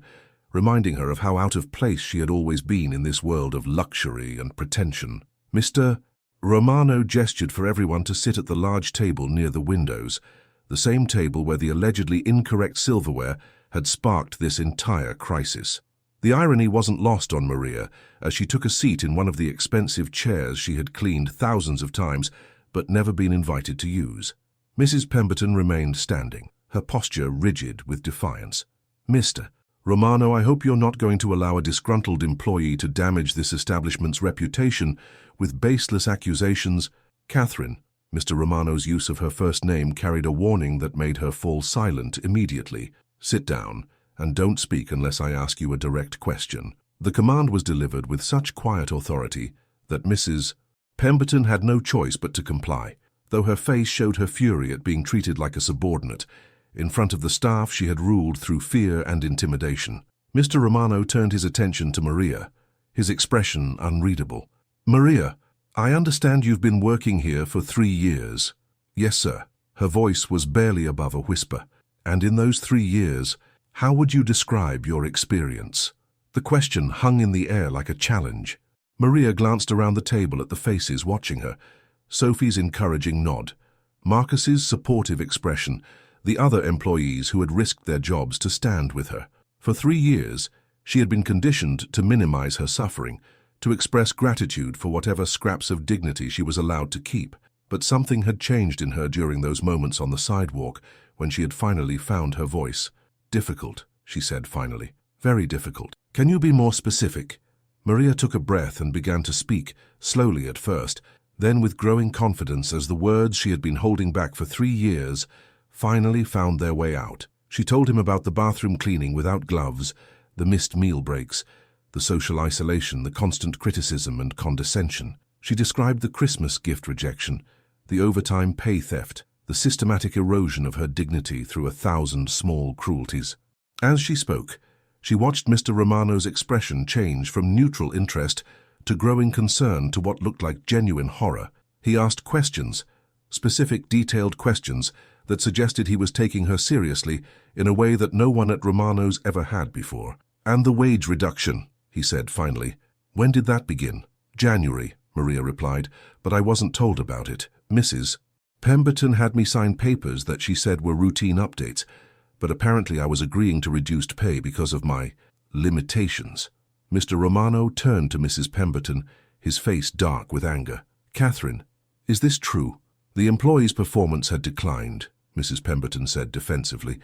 reminding her of how out of place she had always been in this world of luxury and pretension. Mr. Romano gestured for everyone to sit at the large table near the windows, the same table where the allegedly incorrect silverware had sparked this entire crisis. The irony wasn't lost on Maria as she took a seat in one of the expensive chairs she had cleaned thousands of times but never been invited to use. Mrs. Pemberton remained standing, her posture rigid with defiance. Mr. Romano, I hope you're not going to allow a disgruntled employee to damage this establishment's reputation with baseless accusations. Catherine. Mr. Romano's use of her first name carried a warning that made her fall silent immediately. Sit down, and don't speak unless I ask you a direct question. The command was delivered with such quiet authority that Mrs. Pemberton had no choice but to comply, though her face showed her fury at being treated like a subordinate. In front of the staff, she had ruled through fear and intimidation. Mr. Romano turned his attention to Maria, his expression unreadable. Maria, I understand you've been working here for 3 years. Yes, sir. Her voice was barely above a whisper. And in those 3 years, how would you describe your experience? The question hung in the air like a challenge. Maria glanced around the table at the faces watching her, Sophie's encouraging nod, Marcus's supportive expression, the other employees who had risked their jobs to stand with her. For 3 years, she had been conditioned to minimize her suffering, to express gratitude for whatever scraps of dignity she was allowed to keep. But something had changed in her during those moments on the sidewalk when she had finally found her voice. Difficult, she said finally. Very difficult. Can you be more specific? Maria took a breath and began to speak, slowly at first, then with growing confidence as the words she had been holding back for 3 years finally found their way out. She told him about the bathroom cleaning without gloves, the missed meal breaks, the social isolation, the constant criticism and condescension. She described the Christmas gift rejection, the overtime pay theft, the systematic erosion of her dignity through 1,000 small cruelties. As she spoke, she watched Mr. Romano's expression change from neutral interest to growing concern to what looked like genuine horror. He asked questions, specific, detailed questions that suggested he was taking her seriously in a way that no one at Romano's ever had before. And the wage reduction, he said finally. When did that begin? January, Maria replied, but I wasn't told about it. Mrs. Pemberton had me sign papers that she said were routine updates, but apparently I was agreeing to reduced pay because of my limitations. Mr. Romano turned to Mrs. Pemberton, his face dark with anger. Catherine, is this true? The employee's performance had declined, Mrs. Pemberton said defensively.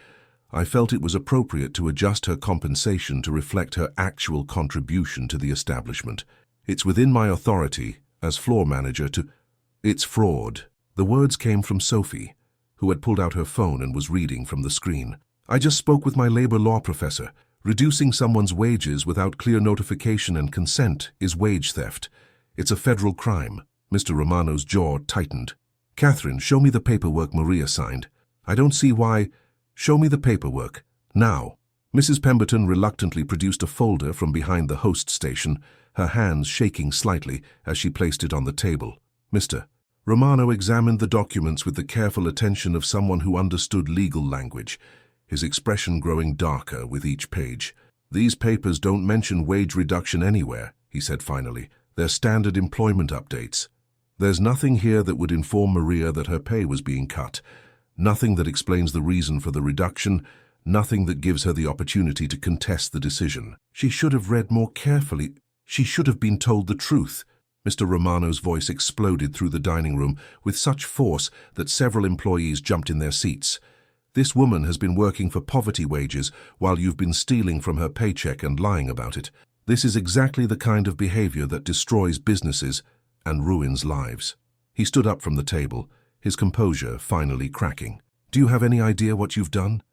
I felt it was appropriate to adjust her compensation to reflect her actual contribution to the establishment. It's within my authority, as floor manager, to... It's fraud. The words came from Sophie, who had pulled out her phone and was reading from the screen. I just spoke with my labor law professor. Reducing someone's wages without clear notification and consent is wage theft. It's a federal crime. Mr. Romano's jaw tightened. Catherine, show me the paperwork Maria signed. I don't see why... Show me the paperwork. Now. Mrs. Pemberton reluctantly produced a folder from behind the host station, her hands shaking slightly as she placed it on the table. Mr. Romano examined the documents with the careful attention of someone who understood legal language, his expression growing darker with each page. These papers don't mention wage reduction anywhere, he said finally. They're standard employment updates. There's nothing here that would inform Maria that her pay was being cut, nothing that explains the reason for the reduction, nothing that gives her the opportunity to contest the decision. She should have read more carefully. She should have been told the truth. Mr. Romano's voice exploded through the dining room with such force that several employees jumped in their seats. This woman has been working for poverty wages while you've been stealing from her paycheck and lying about it. This is exactly the kind of behavior that destroys businesses and ruins lives. He stood up from the table, his composure finally cracking. Do you have any idea what you've done?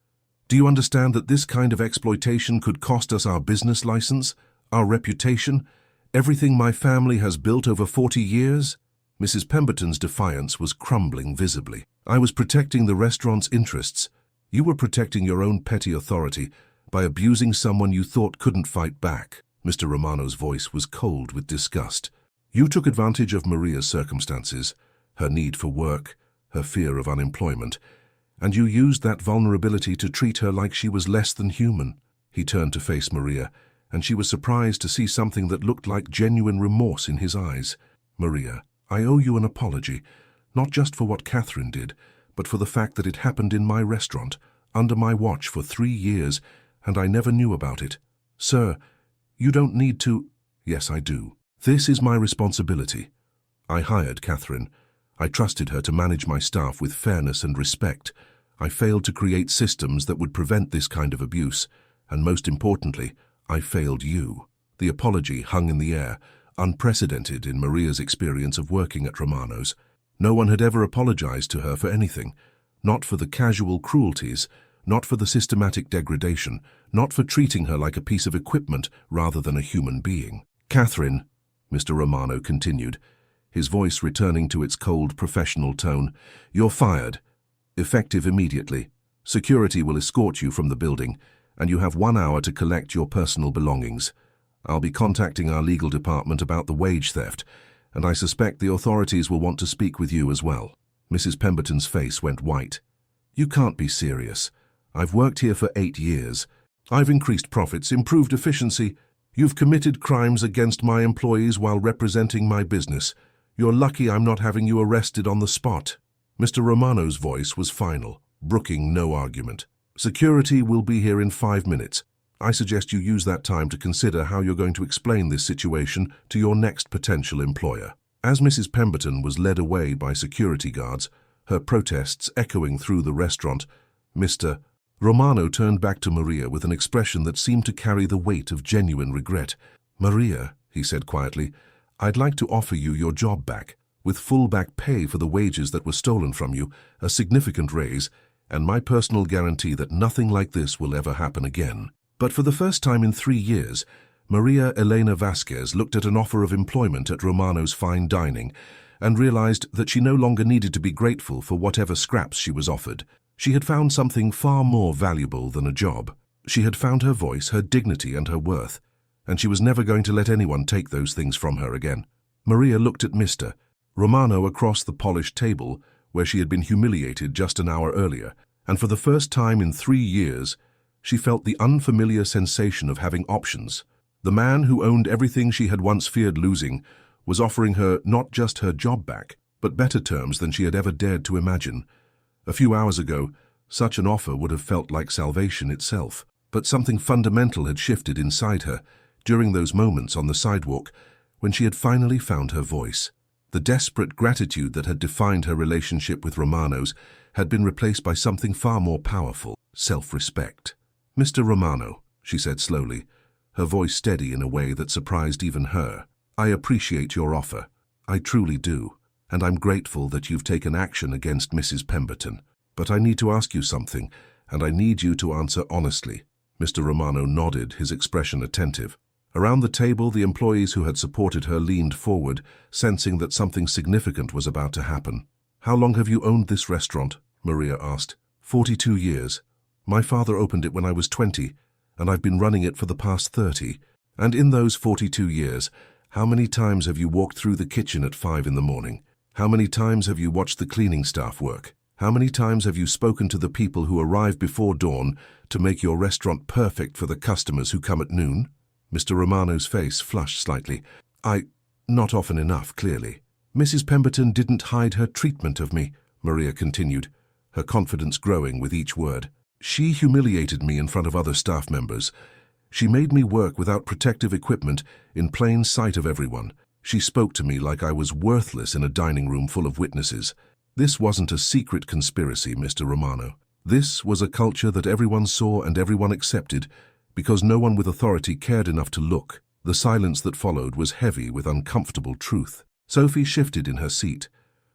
Do you understand that this kind of exploitation could cost us our business license, our reputation, everything my family has built over 40 years? Mrs. Pemberton's defiance was crumbling visibly. I was protecting the restaurant's interests. You were protecting your own petty authority by abusing someone you thought couldn't fight back. Mr. Romano's voice was cold with disgust. You took advantage of Maria's circumstances, her need for work, her fear of unemployment, and you used that vulnerability to treat her like she was less than human. He turned to face Maria, and she was surprised to see something that looked like genuine remorse in his eyes. Maria, I owe you an apology, not just for what Catherine did, but for the fact that it happened in my restaurant, under my watch for 3 years, and I never knew about it. Sir, you don't need to— Yes, I do. This is my responsibility. I hired Catherine. I trusted her to manage my staff with fairness and respect. I failed to create systems that would prevent this kind of abuse, and most importantly, I failed you. The apology hung in the air, unprecedented in Maria's experience of working at Romano's. No one had ever apologized to her for anything, not for the casual cruelties, not for the systematic degradation, not for treating her like a piece of equipment rather than a human being. Catherine, Mr. Romano continued, his voice returning to its cold professional tone, you're fired. Effective immediately. Security will escort you from the building, and you have 1 hour to collect your personal belongings. I'll be contacting our legal department about the wage theft, and I suspect the authorities will want to speak with you as well. Mrs. Pemberton's face went white. You can't be serious. I've worked here for 8 years. I've increased profits, improved efficiency. You've committed crimes against my employees while representing my business. You're lucky I'm not having you arrested on the spot. Mr. Romano's voice was final, brooking no argument. Security will be here in 5 minutes. I suggest you use that time to consider how you're going to explain this situation to your next potential employer. As Mrs. Pemberton was led away by security guards, her protests echoing through the restaurant, Mr. Romano turned back to Maria with an expression that seemed to carry the weight of genuine regret. Maria, he said quietly, I'd like to offer you your job back, with full back pay for the wages that were stolen from you, a significant raise, and my personal guarantee that nothing like this will ever happen again. But for the first time in 3 years, Maria Elena Vasquez looked at an offer of employment at Romano's fine dining and realized that she no longer needed to be grateful for whatever scraps she was offered. She had found something far more valuable than a job. She had found her voice, her dignity, and her worth, and she was never going to let anyone take those things from her again. Maria looked at Mr. Romano across the polished table where she had been humiliated just an hour earlier, and for the first time in 3 years, she felt the unfamiliar sensation of having options. The man who owned everything she had once feared losing was offering her not just her job back, but better terms than she had ever dared to imagine. A few hours ago, such an offer would have felt like salvation itself, but something fundamental had shifted inside her during those moments on the sidewalk when she had finally found her voice. The desperate gratitude that had defined her relationship with Romano's had been replaced by something far more powerful, self-respect. Mr. Romano, she said slowly, her voice steady in a way that surprised even her, I appreciate your offer. I truly do, and I'm grateful that you've taken action against Mrs. Pemberton. But I need to ask you something, and I need you to answer honestly. Mr. Romano nodded, his expression attentive. Around the table, the employees who had supported her leaned forward, sensing that something significant was about to happen. How long have you owned this restaurant? Maria asked. 42 years. My father opened it when I was 20, and I've been running it for the past 30. And in those 42 years, how many times have you walked through the kitchen at 5 in the morning? How many times have you watched the cleaning staff work? How many times have you spoken to the people who arrive before dawn to make your restaurant perfect for the customers who come at noon? Mr. Romano's face flushed slightly. Not often enough, clearly. Mrs. Pemberton didn't hide her treatment of me, Maria continued, her confidence growing with each word. She humiliated me in front of other staff members. She made me work without protective equipment in plain sight of everyone. She spoke to me like I was worthless in a dining room full of witnesses. This wasn't a secret conspiracy, Mr. Romano. This was a culture that everyone saw and everyone accepted because no one with authority cared enough to look. The silence that followed was heavy with uncomfortable truth. Sophie shifted in her seat,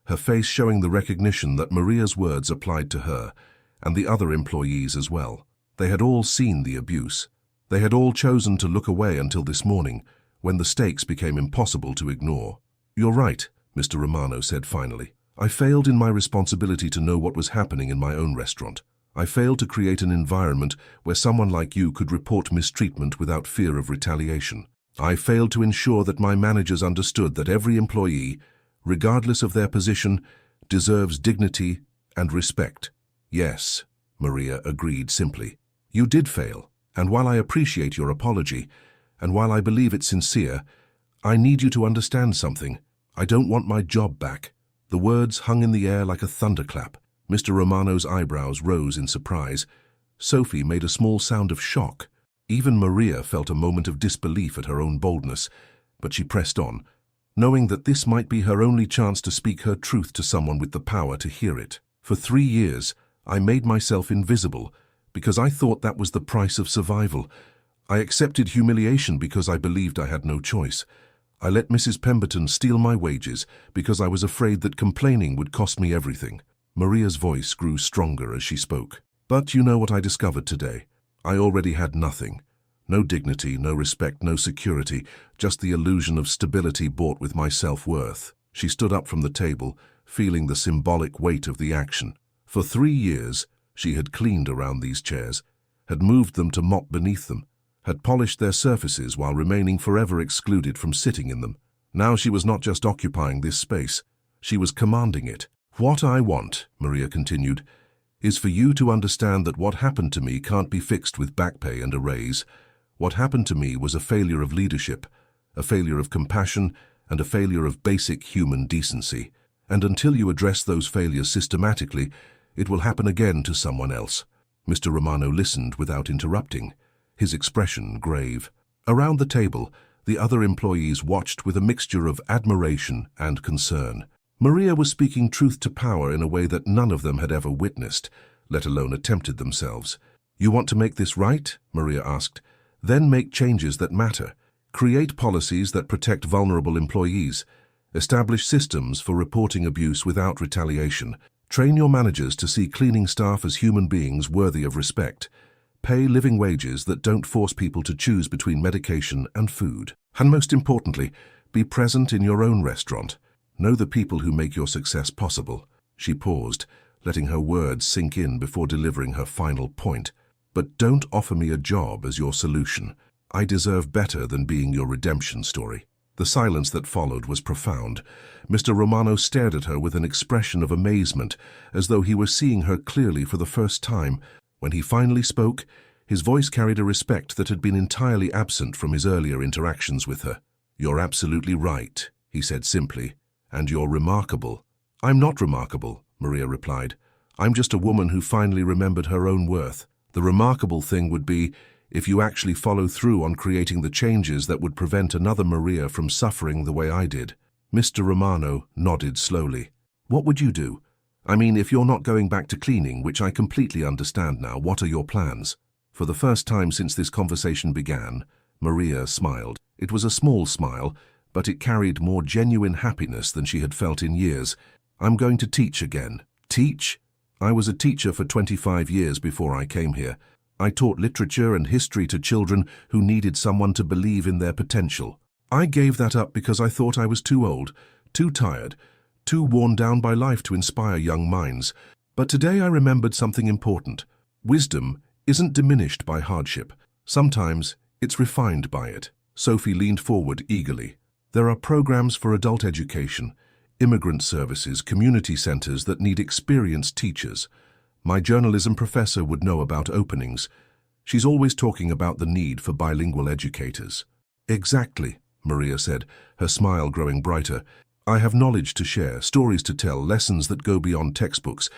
her face showing the recognition that Maria's words applied to her and the other employees as well. They had all seen the abuse. They had all chosen to look away until this morning, when the stakes became impossible to ignore. "You're right," Mr. Romano said finally. "I failed in my responsibility to know what was happening in my own restaurant. I failed to create an environment where someone like you could report mistreatment without fear of retaliation. I failed to ensure that my managers understood that every employee, regardless of their position, deserves dignity and respect." "Yes," Maria agreed simply. "You did fail, and while I appreciate your apology, and while I believe it's sincere, I need you to understand something. I don't want my job back." The words hung in the air like a thunderclap. Mr. Romano's eyebrows rose in surprise. Sophie made a small sound of shock. Even Maria felt a moment of disbelief at her own boldness, but she pressed on, knowing that this might be her only chance to speak her truth to someone with the power to hear it. "For 3 years, I made myself invisible because I thought that was the price of survival. I accepted humiliation because I believed I had no choice. I let Mrs. Pemberton steal my wages because I was afraid that complaining would cost me everything." Maria's voice grew stronger as she spoke. "But you know what I discovered today? I already had nothing. No dignity, no respect, no security, just the illusion of stability bought with my self-worth." She stood up from the table, feeling the symbolic weight of the action. For 3 years, she had cleaned around these chairs, had moved them to mop beneath them, had polished their surfaces while remaining forever excluded from sitting in them. Now she was not just occupying this space, she was commanding it. "What I want," Maria continued, "is for you to understand that what happened to me can't be fixed with back pay and a raise. What happened to me was a failure of leadership, a failure of compassion, and a failure of basic human decency. And until you address those failures systematically, it will happen again to someone else." Mr. Romano listened without interrupting, his expression grave. Around the table, the other employees watched with a mixture of admiration and concern. Maria was speaking truth to power in a way that none of them had ever witnessed, let alone attempted themselves. "You want to make this right?" Maria asked. "Then make changes that matter. Create policies that protect vulnerable employees. Establish systems for reporting abuse without retaliation. Train your managers to see cleaning staff as human beings worthy of respect. Pay living wages that don't force people to choose between medication and food. And most importantly, be present in your own restaurant. Know the people who make your success possible." She paused, letting her words sink in before delivering her final point. "But don't offer me a job as your solution. I deserve better than being your redemption story." The silence that followed was profound. Mr. Romano stared at her with an expression of amazement, as though he were seeing her clearly for the first time. When he finally spoke, his voice carried a respect that had been entirely absent from his earlier interactions with her. "You're absolutely right," he said simply, "and you're remarkable." "I'm not remarkable," Maria replied. "I'm just a woman who finally remembered her own worth. The remarkable thing would be if you actually follow through on creating the changes that would prevent another Maria from suffering the way I did." Mr. Romano nodded slowly. "What would you do? I mean, if you're not going back to cleaning, which I completely understand now, what are your plans?" For the first time since this conversation began, Maria smiled. It was a small smile, but it carried more genuine happiness than she had felt in years. "I'm going to teach again." "Teach?" "I was a teacher for 25 years before I came here. I taught literature and history to children who needed someone to believe in their potential. I gave that up because I thought I was too old, too tired, too worn down by life to inspire young minds. But today I remembered something important. Wisdom isn't diminished by hardship. Sometimes it's refined by it." Sophie leaned forward eagerly. "There are programs for adult education, immigrant services, community centers that need experienced teachers. My journalism professor would know about openings. She's always talking about the need for bilingual educators." "Exactly," Maria said, her smile growing brighter. "I have knowledge to share, stories to tell, lessons that go beyond textbooks.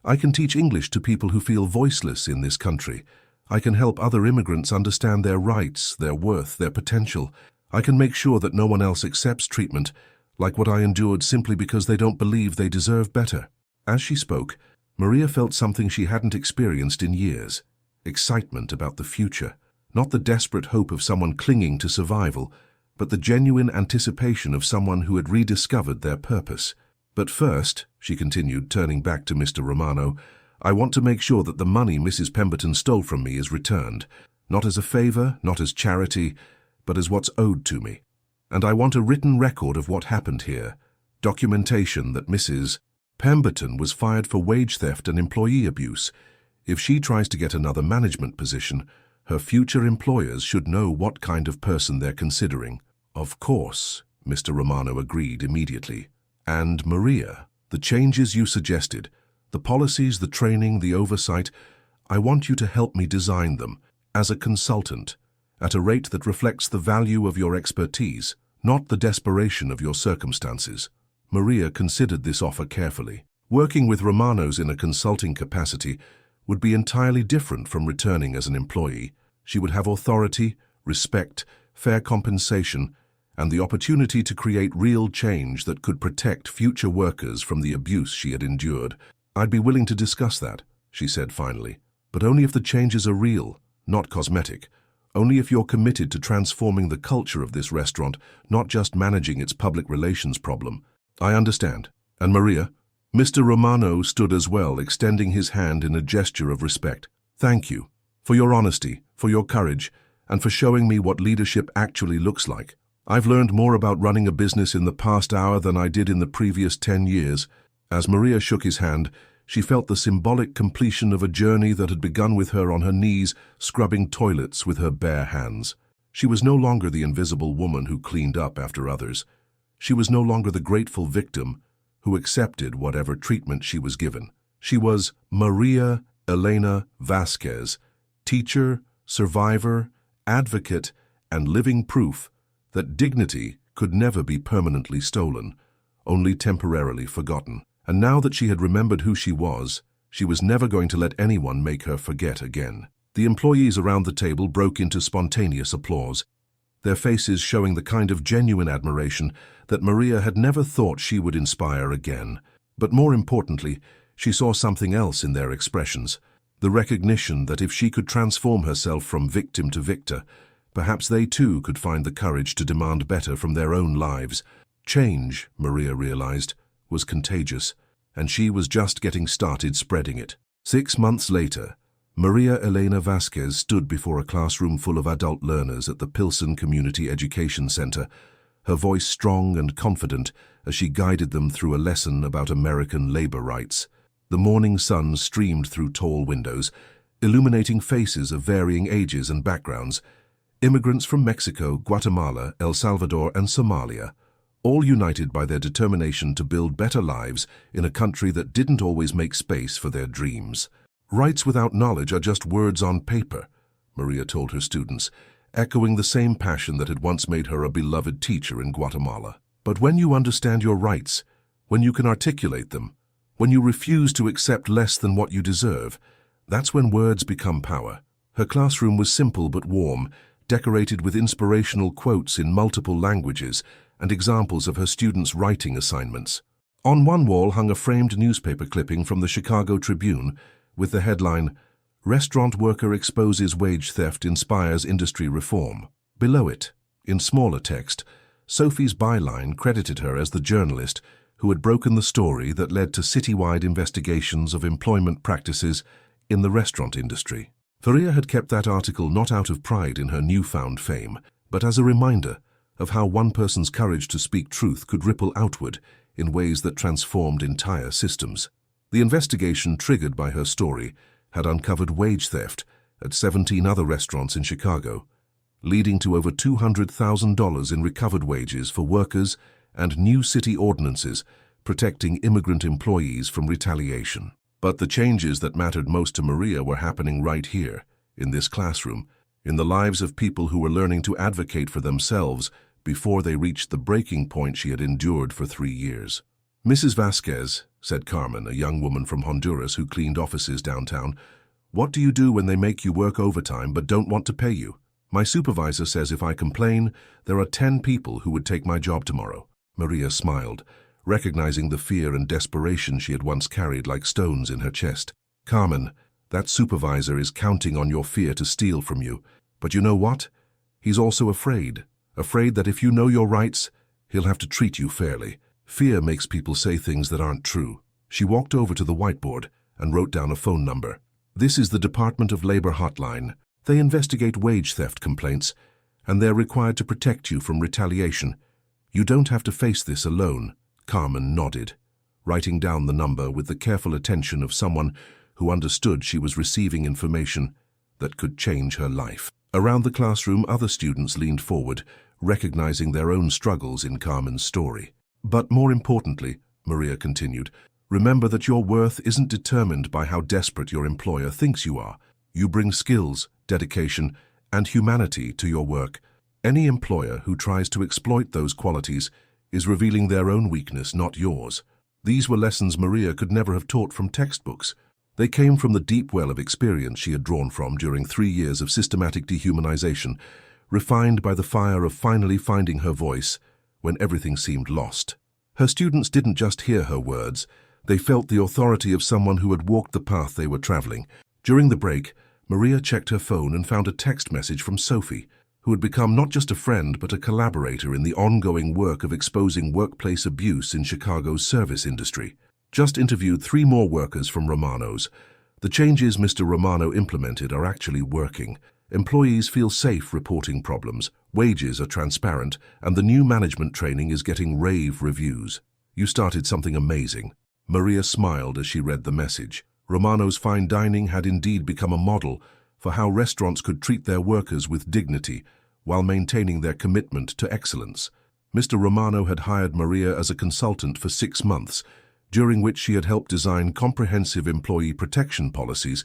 I can teach English to people who feel voiceless in this country. I can help other immigrants understand their rights, their worth, their potential. I can make sure that no one else accepts treatment, like what I endured, simply because they don't believe they deserve better." As she spoke, Maria felt something she hadn't experienced in years: excitement about the future. Not the desperate hope of someone clinging to survival, but the genuine anticipation of someone who had rediscovered their purpose. "But first," she continued, turning back to Mr. Romano, "I want to make sure that the money Mrs. Pemberton stole from me is returned, not as a favor, not as charity, but as what's owed to me. And I want a written record of what happened here, documentation that Mrs. Pemberton was fired for wage theft and employee abuse. If she tries to get another management position, her future employers should know what kind of person they're considering." "Of course," Mr. Romano agreed immediately. "And Maria, the changes you suggested, the policies, the training, the oversight, I want you to help me design them, as a consultant, at a rate that reflects the value of your expertise, not the desperation of your circumstances." Maria considered this offer carefully. Working with Romanos in a consulting capacity would be entirely different from returning as an employee. She would have authority, respect, fair compensation, and the opportunity to create real change that could protect future workers from the abuse she had endured. "I'd be willing to discuss that," she said finally, "but only if the changes are real, not cosmetic. Only if you're committed to transforming the culture of this restaurant, not just managing its public relations problem." "I understand. And Maria?" Mr. Romano stood as well, extending his hand in a gesture of respect. "Thank you for your honesty, for your courage, and for showing me what leadership actually looks like. I've learned more about running a business in the past hour than I did in the previous 10 years. As Maria shook his hand, she felt the symbolic completion of a journey that had begun with her on her knees, scrubbing toilets with her bare hands. She was no longer the invisible woman who cleaned up after others. She was no longer the grateful victim who accepted whatever treatment she was given. She was Maria Elena Vasquez, teacher, survivor, advocate, and living proof that dignity could never be permanently stolen, only temporarily forgotten. And now that she had remembered who she was never going to let anyone make her forget again. The employees around the table broke into spontaneous applause, their faces showing the kind of genuine admiration that Maria had never thought she would inspire again. But more importantly, she saw something else in their expressions, the recognition that if she could transform herself from victim to victor, perhaps they too could find the courage to demand better from their own lives. Change, Maria realized, was contagious, and she was just getting started spreading it. 6 months later, Maria Elena Vasquez stood before a classroom full of adult learners at the Pilsen Community Education Center, her voice strong and confident as she guided them through a lesson about American labor rights. The morning sun streamed through tall windows, illuminating faces of varying ages and backgrounds, immigrants from Mexico, Guatemala, El Salvador, and Somalia, all united by their determination to build better lives in a country that didn't always make space for their dreams. "Rights without knowledge are just words on paper," Maria told her students, echoing the same passion that had once made her a beloved teacher in Guatemala. "But when you understand your rights, when you can articulate them, when you refuse to accept less than what you deserve, that's when words become power." Her classroom was simple but warm, decorated with inspirational quotes in multiple languages and examples of her students' writing assignments. On one wall hung a framed newspaper clipping from the Chicago Tribune with the headline, "Restaurant Worker Exposes Wage Theft Inspires Industry Reform." Below it, in smaller text, Sophie's byline credited her as the journalist who had broken the story that led to citywide investigations of employment practices in the restaurant industry. Faria had kept that article not out of pride in her newfound fame, but as a reminder of how one person's courage to speak truth could ripple outward in ways that transformed entire systems. The investigation triggered by her story had uncovered wage theft at 17 other restaurants in Chicago, leading to over $200,000 in recovered wages for workers and new city ordinances protecting immigrant employees from retaliation. But the changes that mattered most to Maria were happening right here, in this classroom, in the lives of people who were learning to advocate for themselves before they reached the breaking point she had endured for 3 years. "Mrs. Vasquez," said Carmen, a young woman from Honduras who cleaned offices downtown, "what do you do when they make you work overtime but don't want to pay you?" "My supervisor says if I complain, there are 10 people who would take my job tomorrow." Maria smiled, recognizing the fear and desperation she had once carried like stones in her chest. "Carmen, that supervisor is counting on your fear to steal from you. But you know what? He's also afraid that if you know your rights, he'll have to treat you fairly. Fear makes people say things that aren't true." She walked over to the whiteboard and wrote down a phone number. "This is the Department of Labor hotline. They investigate wage theft complaints, and they're required to protect you from retaliation. You don't have to face this alone." Carmen nodded, writing down the number with the careful attention of someone who understood she was receiving information that could change her life. Around the classroom, other students leaned forward, recognizing their own struggles in Carmen's story. "But more importantly," Maria continued, "remember that your worth isn't determined by how desperate your employer thinks you are. You bring skills, dedication, and humanity to your work. Any employer who tries to exploit those qualities is revealing their own weakness, not yours." These were lessons Maria could never have taught from textbooks. They came from the deep well of experience she had drawn from during 3 years of systematic dehumanization, refined by the fire of finally finding her voice when everything seemed lost. Her students didn't just hear her words, they felt the authority of someone who had walked the path they were traveling. During the break, Maria checked her phone and found a text message from Sophie, who had become not just a friend but a collaborator in the ongoing work of exposing workplace abuse in Chicago's service industry. "Just interviewed 3 more workers from Romano's. The changes Mr. Romano implemented are actually working. Employees feel safe reporting problems, wages are transparent, and the new management training is getting rave reviews. You started something amazing." Maria smiled as she read the message. Romano's fine dining had indeed become a model for how restaurants could treat their workers with dignity while maintaining their commitment to excellence. Mr. Romano had hired Maria as a consultant for 6 months, during which she had helped design comprehensive employee protection policies,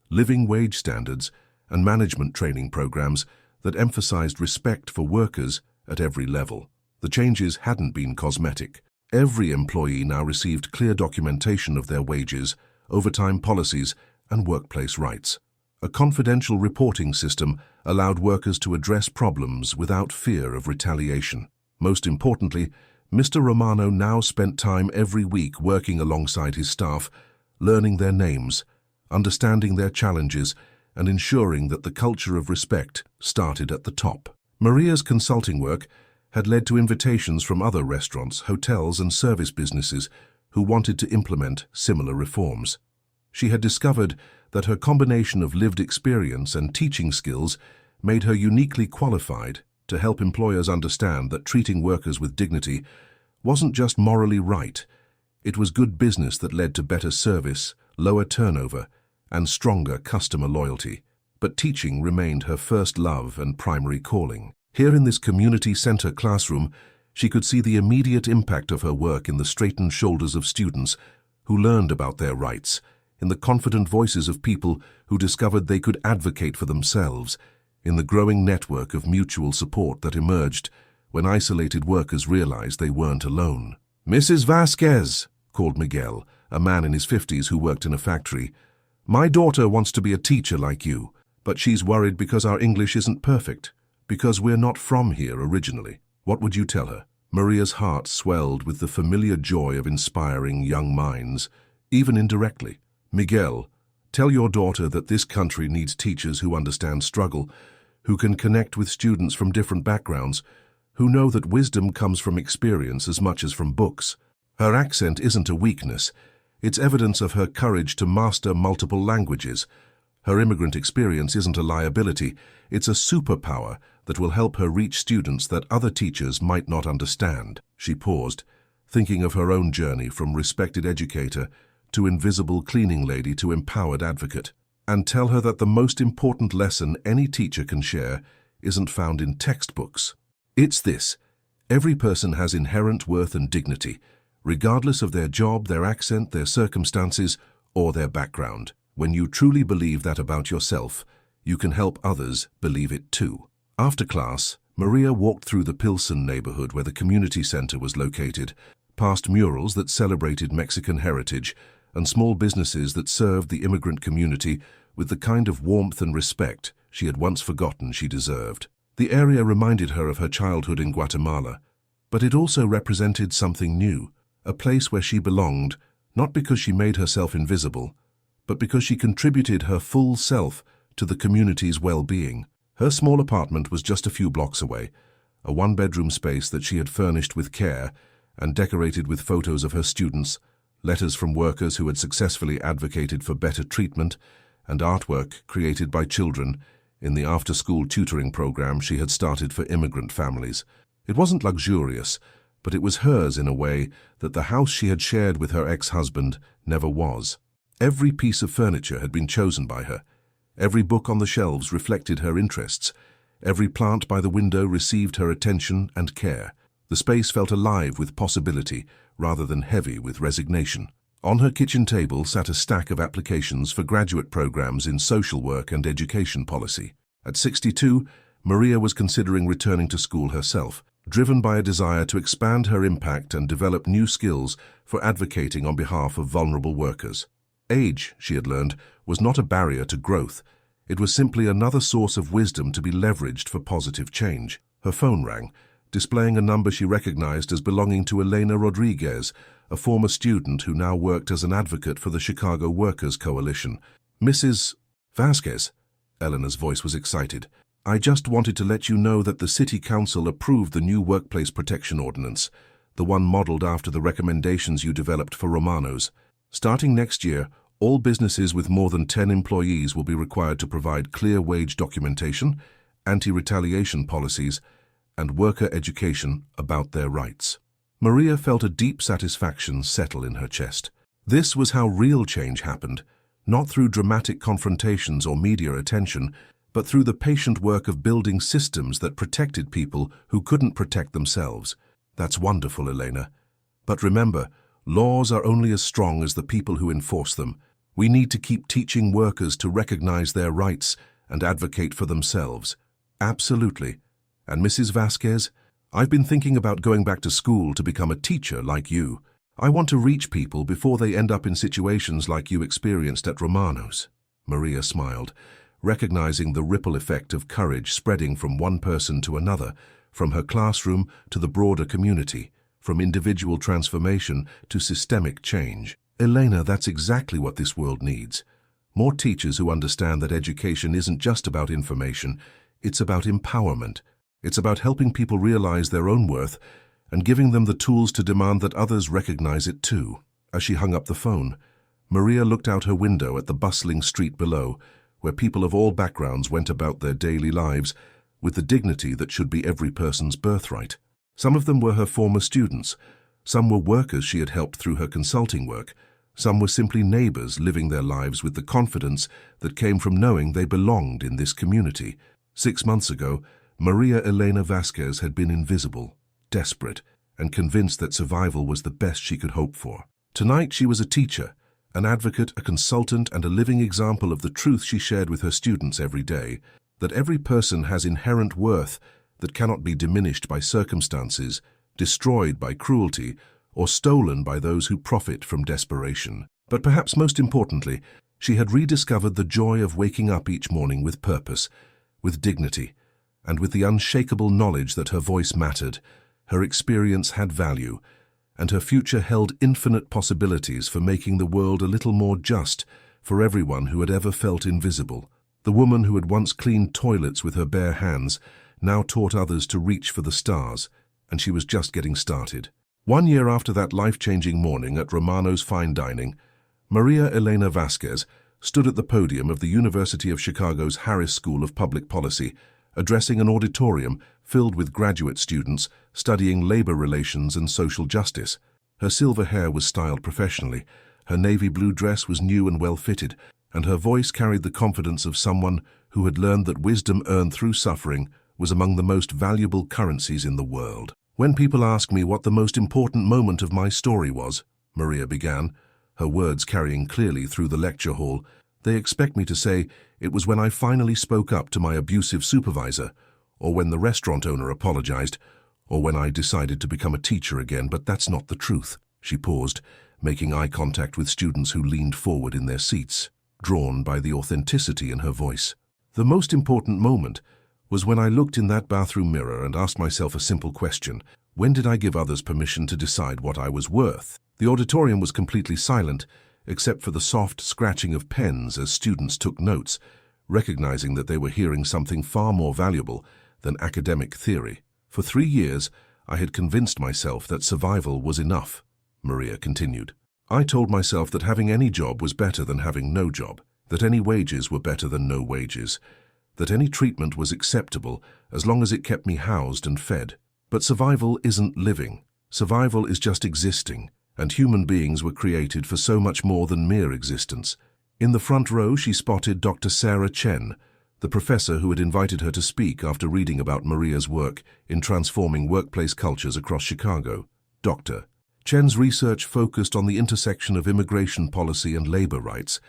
living wage standards, and management training programs that emphasized respect for workers at every level. The changes hadn't been cosmetic. Every employee now received clear documentation of their wages, overtime policies, and workplace rights. A confidential reporting system allowed workers to address problems without fear of retaliation. Most importantly, Mr. Romano now spent time every week working alongside his staff, learning their names, understanding their challenges, and ensuring that the culture of respect started at the top. Maria's consulting work had led to invitations from other restaurants, hotels, and service businesses who wanted to implement similar reforms. She had discovered that her combination of lived experience and teaching skills made her uniquely qualified to help employers understand that treating workers with dignity wasn't just morally right, it was good business that led to better service, lower turnover, and stronger customer loyalty. But teaching remained her first love and primary calling. Here in this community center classroom, she could see the immediate impact of her work in the straightened shoulders of students who learned about their rights, in the confident voices of people who discovered they could advocate for themselves, in the growing network of mutual support that emerged when isolated workers realized they weren't alone. "Mrs. Vasquez," called Miguel, a man in his 50s who worked in a factory, "my daughter wants to be a teacher like you, but she's worried because our English isn't perfect, because we're not from here originally. What would you tell her?" Maria's heart swelled with the familiar joy of inspiring young minds, even indirectly. "Miguel, tell your daughter that this country needs teachers who understand struggle, who can connect with students from different backgrounds, who know that wisdom comes from experience as much as from books. Her accent isn't a weakness. It's evidence of her courage to master multiple languages. Her immigrant experience isn't a liability. It's a superpower that will help her reach students that other teachers might not understand." She paused, thinking of her own journey from respected educator to invisible cleaning lady to empowered advocate. "And tell her that the most important lesson any teacher can share isn't found in textbooks. It's this: every person has inherent worth and dignity, regardless of their job, their accent, their circumstances, or their background. When you truly believe that about yourself, you can help others believe it too." After class, Maria walked through the Pilsen neighborhood where the community center was located, past murals that celebrated Mexican heritage and small businesses that served the immigrant community with the kind of warmth and respect she had once forgotten she deserved. The area reminded her of her childhood in Guatemala, but it also represented something new, a place where she belonged, not because she made herself invisible, but because she contributed her full self to the community's well-being. Her small apartment was just a few blocks away, a one-bedroom space that she had furnished with care and decorated with photos of her students, letters from workers who had successfully advocated for better treatment, and artwork created by children in the after-school tutoring program she had started for immigrant families. It wasn't luxurious, but it was hers in a way that the house she had shared with her ex-husband never was. Every piece of furniture had been chosen by her. Every book on the shelves reflected her interests. Every plant by the window received her attention and care. The space felt alive with possibility rather than heavy with resignation. On her kitchen table sat a stack of applications for graduate programs in social work and education policy. At 62, Maria was considering returning to school herself, driven by a desire to expand her impact and develop new skills for advocating on behalf of vulnerable workers. Age, she had learned, was not a barrier to growth. It was simply another source of wisdom to be leveraged for positive change. Her phone rang, displaying a number she recognized as belonging to Elena Rodriguez, a former student who now worked as an advocate for the Chicago Workers' Coalition. "Mrs. Vasquez?" Eleanor's voice was excited. "I just wanted to let you know that the City Council approved the new Workplace Protection Ordinance, the one modeled after the recommendations you developed for Romanos. Starting next year, all businesses with more than 10 employees will be required to provide clear wage documentation, anti-retaliation policies, and worker education about their rights." Maria felt a deep satisfaction settle in her chest. This was how real change happened, not through dramatic confrontations or media attention, but through the patient work of building systems that protected people who couldn't protect themselves. That's wonderful, Elena. But remember, laws are only as strong as the people who enforce them. We need to keep teaching workers to recognize their rights and advocate for themselves. Absolutely. And Mrs. Vasquez, I've been thinking about going back to school to become a teacher like you. I want to reach people before they end up in situations like you experienced at Romanos. Maria smiled, recognizing the ripple effect of courage spreading from one person to another, from her classroom to the broader community, from individual transformation to systemic change. Elena, that's exactly what this world needs. More teachers who understand that education isn't just about information, it's about empowerment. It's about helping people realize their own worth and giving them the tools to demand that others recognize it too. As she hung up the phone, Maria looked out her window at the bustling street below, where people of all backgrounds went about their daily lives with the dignity that should be every person's birthright. Some of them were her former students. Some were workers she had helped through her consulting work. Some were simply neighbors living their lives with the confidence that came from knowing they belonged in this community. 6 months ago, Maria Elena Vasquez had been invisible, desperate, and convinced that survival was the best she could hope for. Tonight she was a teacher, an advocate, a consultant, and a living example of the truth she shared with her students every day, that every person has inherent worth that cannot be diminished by circumstances, destroyed by cruelty, or stolen by those who profit from desperation. But perhaps most importantly, she had rediscovered the joy of waking up each morning with purpose, with dignity, and with the unshakable knowledge that her voice mattered, her experience had value, and her future held infinite possibilities for making the world a little more just for everyone who had ever felt invisible. The woman who had once cleaned toilets with her bare hands now taught others to reach for the stars, and she was just getting started. 1 year after that life-changing morning at Romano's Fine Dining, Maria Elena Vasquez stood at the podium of the University of Chicago's Harris School of Public Policy, addressing an auditorium filled with graduate students studying labor relations and social justice. Her silver hair was styled professionally, her navy blue dress was new and well-fitted, and her voice carried the confidence of someone who had learned that wisdom earned through suffering was among the most valuable currencies in the world. "When people ask me what the most important moment of my story was," Maria began, her words carrying clearly through the lecture hall, "they expect me to say it was when I finally spoke up to my abusive supervisor, or when the restaurant owner apologized, or when I decided to become a teacher again, but that's not the truth. She paused, making eye contact with students who leaned forward in their seats, drawn by the authenticity in her voice. The most important moment was when I looked in that bathroom mirror and asked myself a simple question. When did I give others permission to decide what I was worth? The auditorium was completely silent, except for the soft scratching of pens as students took notes, recognizing that they were hearing something far more valuable than academic theory. For 3 years, I had convinced myself that survival was enough, Maria continued. I told myself that having any job was better than having no job, that any wages were better than no wages, that any treatment was acceptable as long as it kept me housed and fed. But survival isn't living. Survival is just existing, and human beings were created for so much more than mere existence. In the front row, she spotted Dr. Sarah Chen, the professor who had invited her to speak after reading about Maria's work in transforming workplace cultures across Chicago. Dr. Chen's research focused on the intersection of immigration policy and labor rights,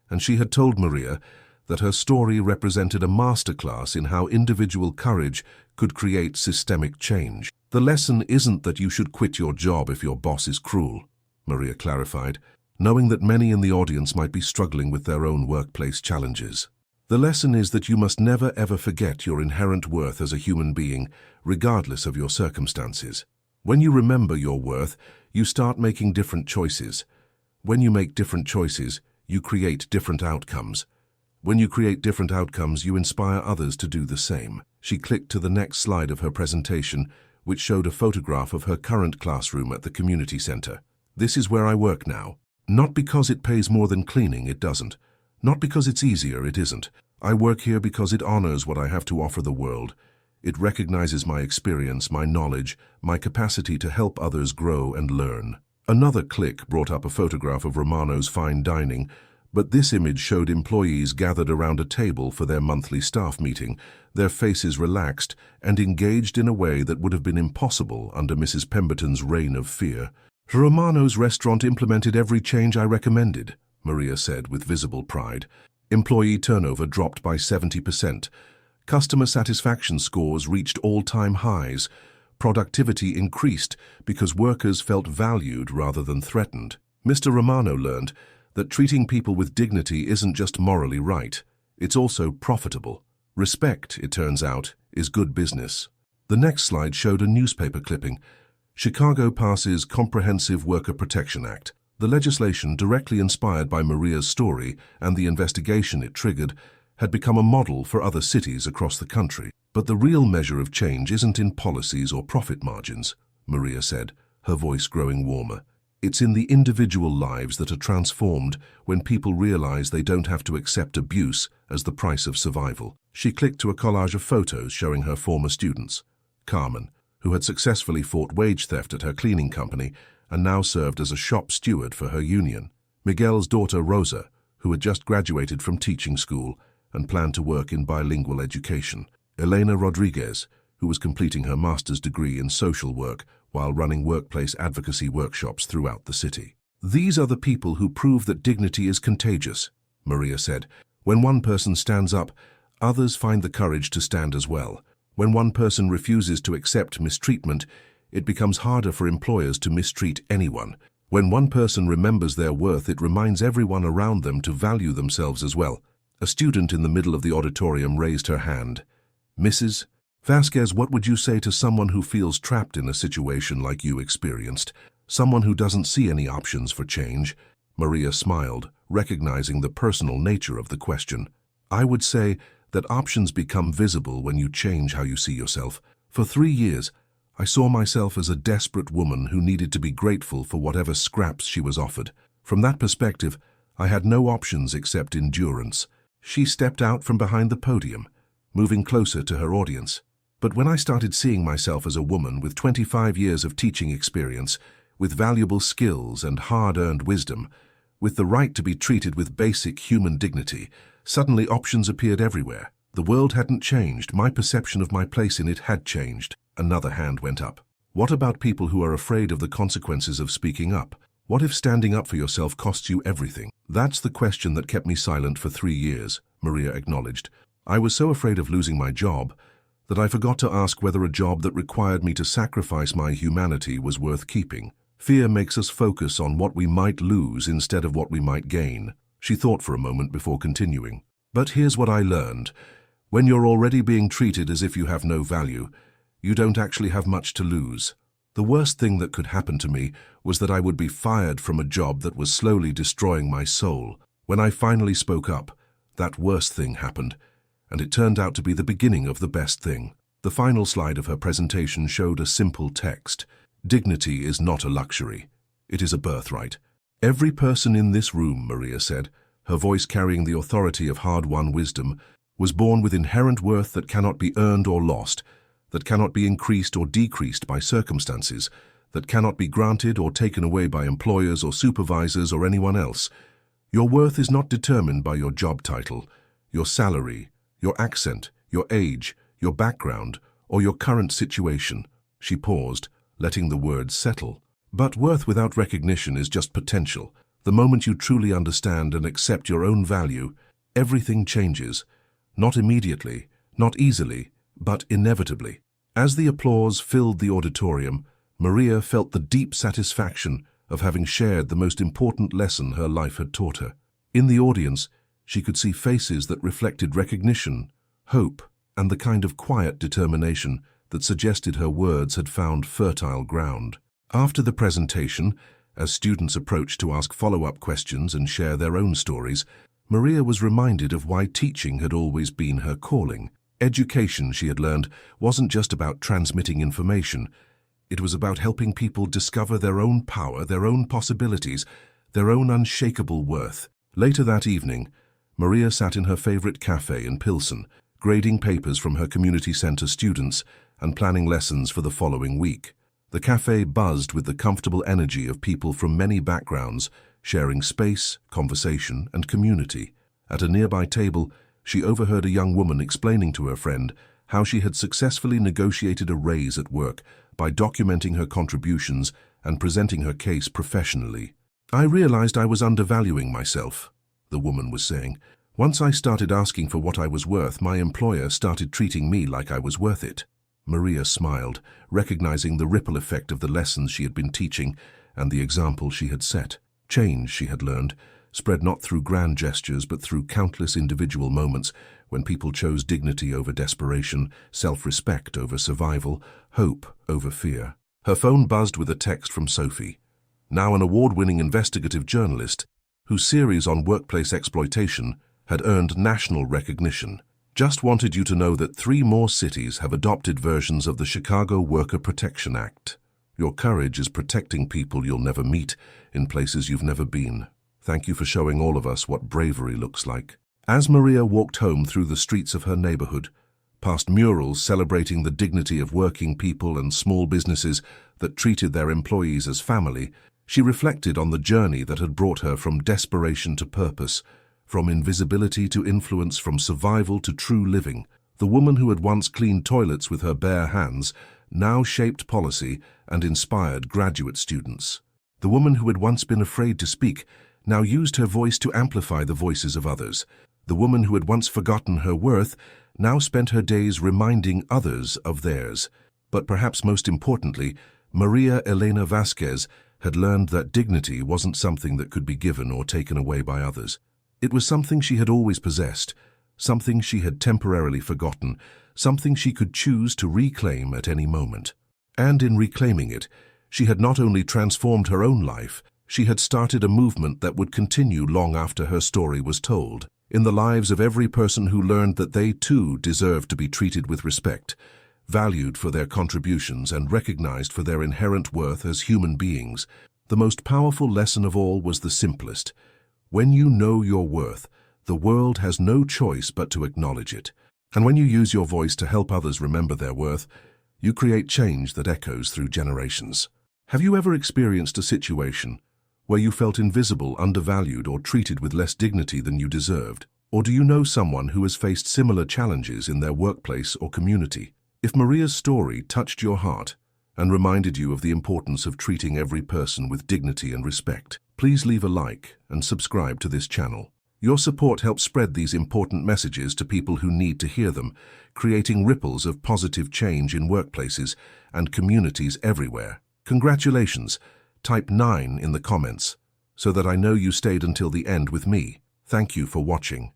and she had told Maria that her story represented a masterclass in how individual courage could create systemic change. The lesson isn't that you should quit your job if your boss is cruel, Maria clarified, knowing that many in the audience might be struggling with their own workplace challenges. The lesson is that you must never ever forget your inherent worth as a human being, regardless of your circumstances. When you remember your worth, you start making different choices. When you make different choices, you create different outcomes. When you create different outcomes, you inspire others to do the same. She clicked to the next slide of her presentation, which showed a photograph of her current classroom at the community center. This is where I work now. Not because it pays more than cleaning, it doesn't. Not because it's easier, it isn't. I work here because it honors what I have to offer the world. It recognizes my experience, my knowledge, my capacity to help others grow and learn. Another click brought up a photograph of Romano's fine dining, but this image showed employees gathered around a table for their monthly staff meeting, their faces relaxed and engaged in a way that would have been impossible under Mrs. Pemberton's reign of fear. Romano's restaurant implemented every change I recommended, Maria said with visible pride. Employee turnover dropped by 70%. Customer satisfaction scores reached all-time highs. Productivity increased because workers felt valued rather than threatened. Mr. Romano learned that treating people with dignity isn't just morally right, it's also profitable. Respect, it turns out, is good business. The next slide showed a newspaper clipping. Chicago passes Comprehensive Worker Protection Act. The legislation, directly inspired by Maria's story and the investigation it triggered, had become a model for other cities across the country. But the real measure of change isn't in policies or profit margins, Maria said, her voice growing warmer. It's in the individual lives that are transformed when people realize they don't have to accept abuse as the price of survival. She clicked to a collage of photos showing her former students. Carmen, who had successfully fought wage theft at her cleaning company and now served as a shop steward for her union. Miguel's daughter Rosa, who had just graduated from teaching school and planned to work in bilingual education. Elena Rodriguez, who was completing her master's degree in social work while running workplace advocacy workshops throughout the city. These are the people who prove that dignity is contagious, Maria said. When one person stands up, others find the courage to stand as well. When one person refuses to accept mistreatment, it becomes harder for employers to mistreat anyone. When one person remembers their worth, it reminds everyone around them to value themselves as well. A student in the middle of the auditorium raised her hand. Mrs. Vasquez, what would you say to someone who feels trapped in a situation like you experienced? Someone who doesn't see any options for change? Maria smiled, recognizing the personal nature of the question. I would say that options become visible when you change how you see yourself. For 3 years, I saw myself as a desperate woman who needed to be grateful for whatever scraps she was offered. From that perspective, I had no options except endurance. She stepped out from behind the podium, moving closer to her audience. But when I started seeing myself as a woman with 25 years of teaching experience, with valuable skills and hard-earned wisdom, with the right to be treated with basic human dignity, suddenly options appeared everywhere. The world hadn't changed, my perception of my place in it had changed. Another hand went up. What about people who are afraid of the consequences of speaking up? What if standing up for yourself costs you everything? That's the question that kept me silent for 3 years, Maria acknowledged. I was so afraid of losing my job that I forgot to ask whether a job that required me to sacrifice my humanity was worth keeping. Fear makes us focus on what we might lose instead of what we might gain. She thought for a moment before continuing. But here's what I learned. When you're already being treated as if you have no value, you don't actually have much to lose. The worst thing that could happen to me was that I would be fired from a job that was slowly destroying my soul. When I finally spoke up, that worst thing happened, and it turned out to be the beginning of the best thing. The final slide of her presentation showed a simple text. Dignity is not a luxury. It is a birthright. Every person in this room, Maria said, her voice carrying the authority of hard-won wisdom, was born with inherent worth that cannot be earned or lost, that cannot be increased or decreased by circumstances, that cannot be granted or taken away by employers or supervisors or anyone else. Your worth is not determined by your job title, your salary, your accent, your age, your background, or your current situation. She paused, letting the words settle. But worth without recognition is just potential. The moment you truly understand and accept your own value, everything changes. Not immediately, not easily, but inevitably. As the applause filled the auditorium, Maria felt the deep satisfaction of having shared the most important lesson her life had taught her. In the audience, she could see faces that reflected recognition, hope, and the kind of quiet determination that suggested her words had found fertile ground. After the presentation, as students approached to ask follow-up questions and share their own stories, Maria was reminded of why teaching had always been her calling. Education, she had learned, wasn't just about transmitting information. It was about helping people discover their own power, their own possibilities, their own unshakable worth. Later that evening, Maria sat in her favorite cafe in Pilsen, grading papers from her community center students and planning lessons for the following week. The cafe buzzed with the comfortable energy of people from many backgrounds, sharing space, conversation, and community. At a nearby table, she overheard a young woman explaining to her friend how she had successfully negotiated a raise at work by documenting her contributions and presenting her case professionally. "I realized I was undervaluing myself," the woman was saying. "Once I started asking for what I was worth, my employer started treating me like I was worth it." Maria smiled, recognizing the ripple effect of the lessons she had been teaching and the example she had set. Change, she had learned, spread not through grand gestures but through countless individual moments when people chose dignity over desperation, self-respect over survival, hope over fear. Her phone buzzed with a text from Sophie, now an award-winning investigative journalist whose series on workplace exploitation had earned national recognition. "Just wanted you to know that 3 more cities have adopted versions of the Chicago Worker Protection Act. Your courage is protecting people you'll never meet in places you've never been. Thank you for showing all of us what bravery looks like." As Maria walked home through the streets of her neighborhood, past murals celebrating the dignity of working people and small businesses that treated their employees as family, she reflected on the journey that had brought her from desperation to purpose, from invisibility to influence, from survival to true living. The woman who had once cleaned toilets with her bare hands now shaped policy and inspired graduate students. The woman who had once been afraid to speak now used her voice to amplify the voices of others. The woman who had once forgotten her worth now spent her days reminding others of theirs. But perhaps most importantly, Maria Elena Vasquez had learned that dignity wasn't something that could be given or taken away by others. It was something she had always possessed, something she had temporarily forgotten, something she could choose to reclaim at any moment. And in reclaiming it, she had not only transformed her own life, she had started a movement that would continue long after her story was told. In the lives of every person who learned that they too deserved to be treated with respect, valued for their contributions and recognized for their inherent worth as human beings, the most powerful lesson of all was the simplest. When you know your worth, the world has no choice but to acknowledge it. And when you use your voice to help others remember their worth, you create change that echoes through generations. Have you ever experienced a situation where you felt invisible, undervalued, or treated with less dignity than you deserved? Or do you know someone who has faced similar challenges in their workplace or community? If Maria's story touched your heart and reminded you of the importance of treating every person with dignity and respect, please leave a like and subscribe to this channel. Your support helps spread these important messages to people who need to hear them, creating ripples of positive change in workplaces and communities everywhere. Congratulations! Type 9 in the comments so that I know you stayed until the end with me. Thank you for watching.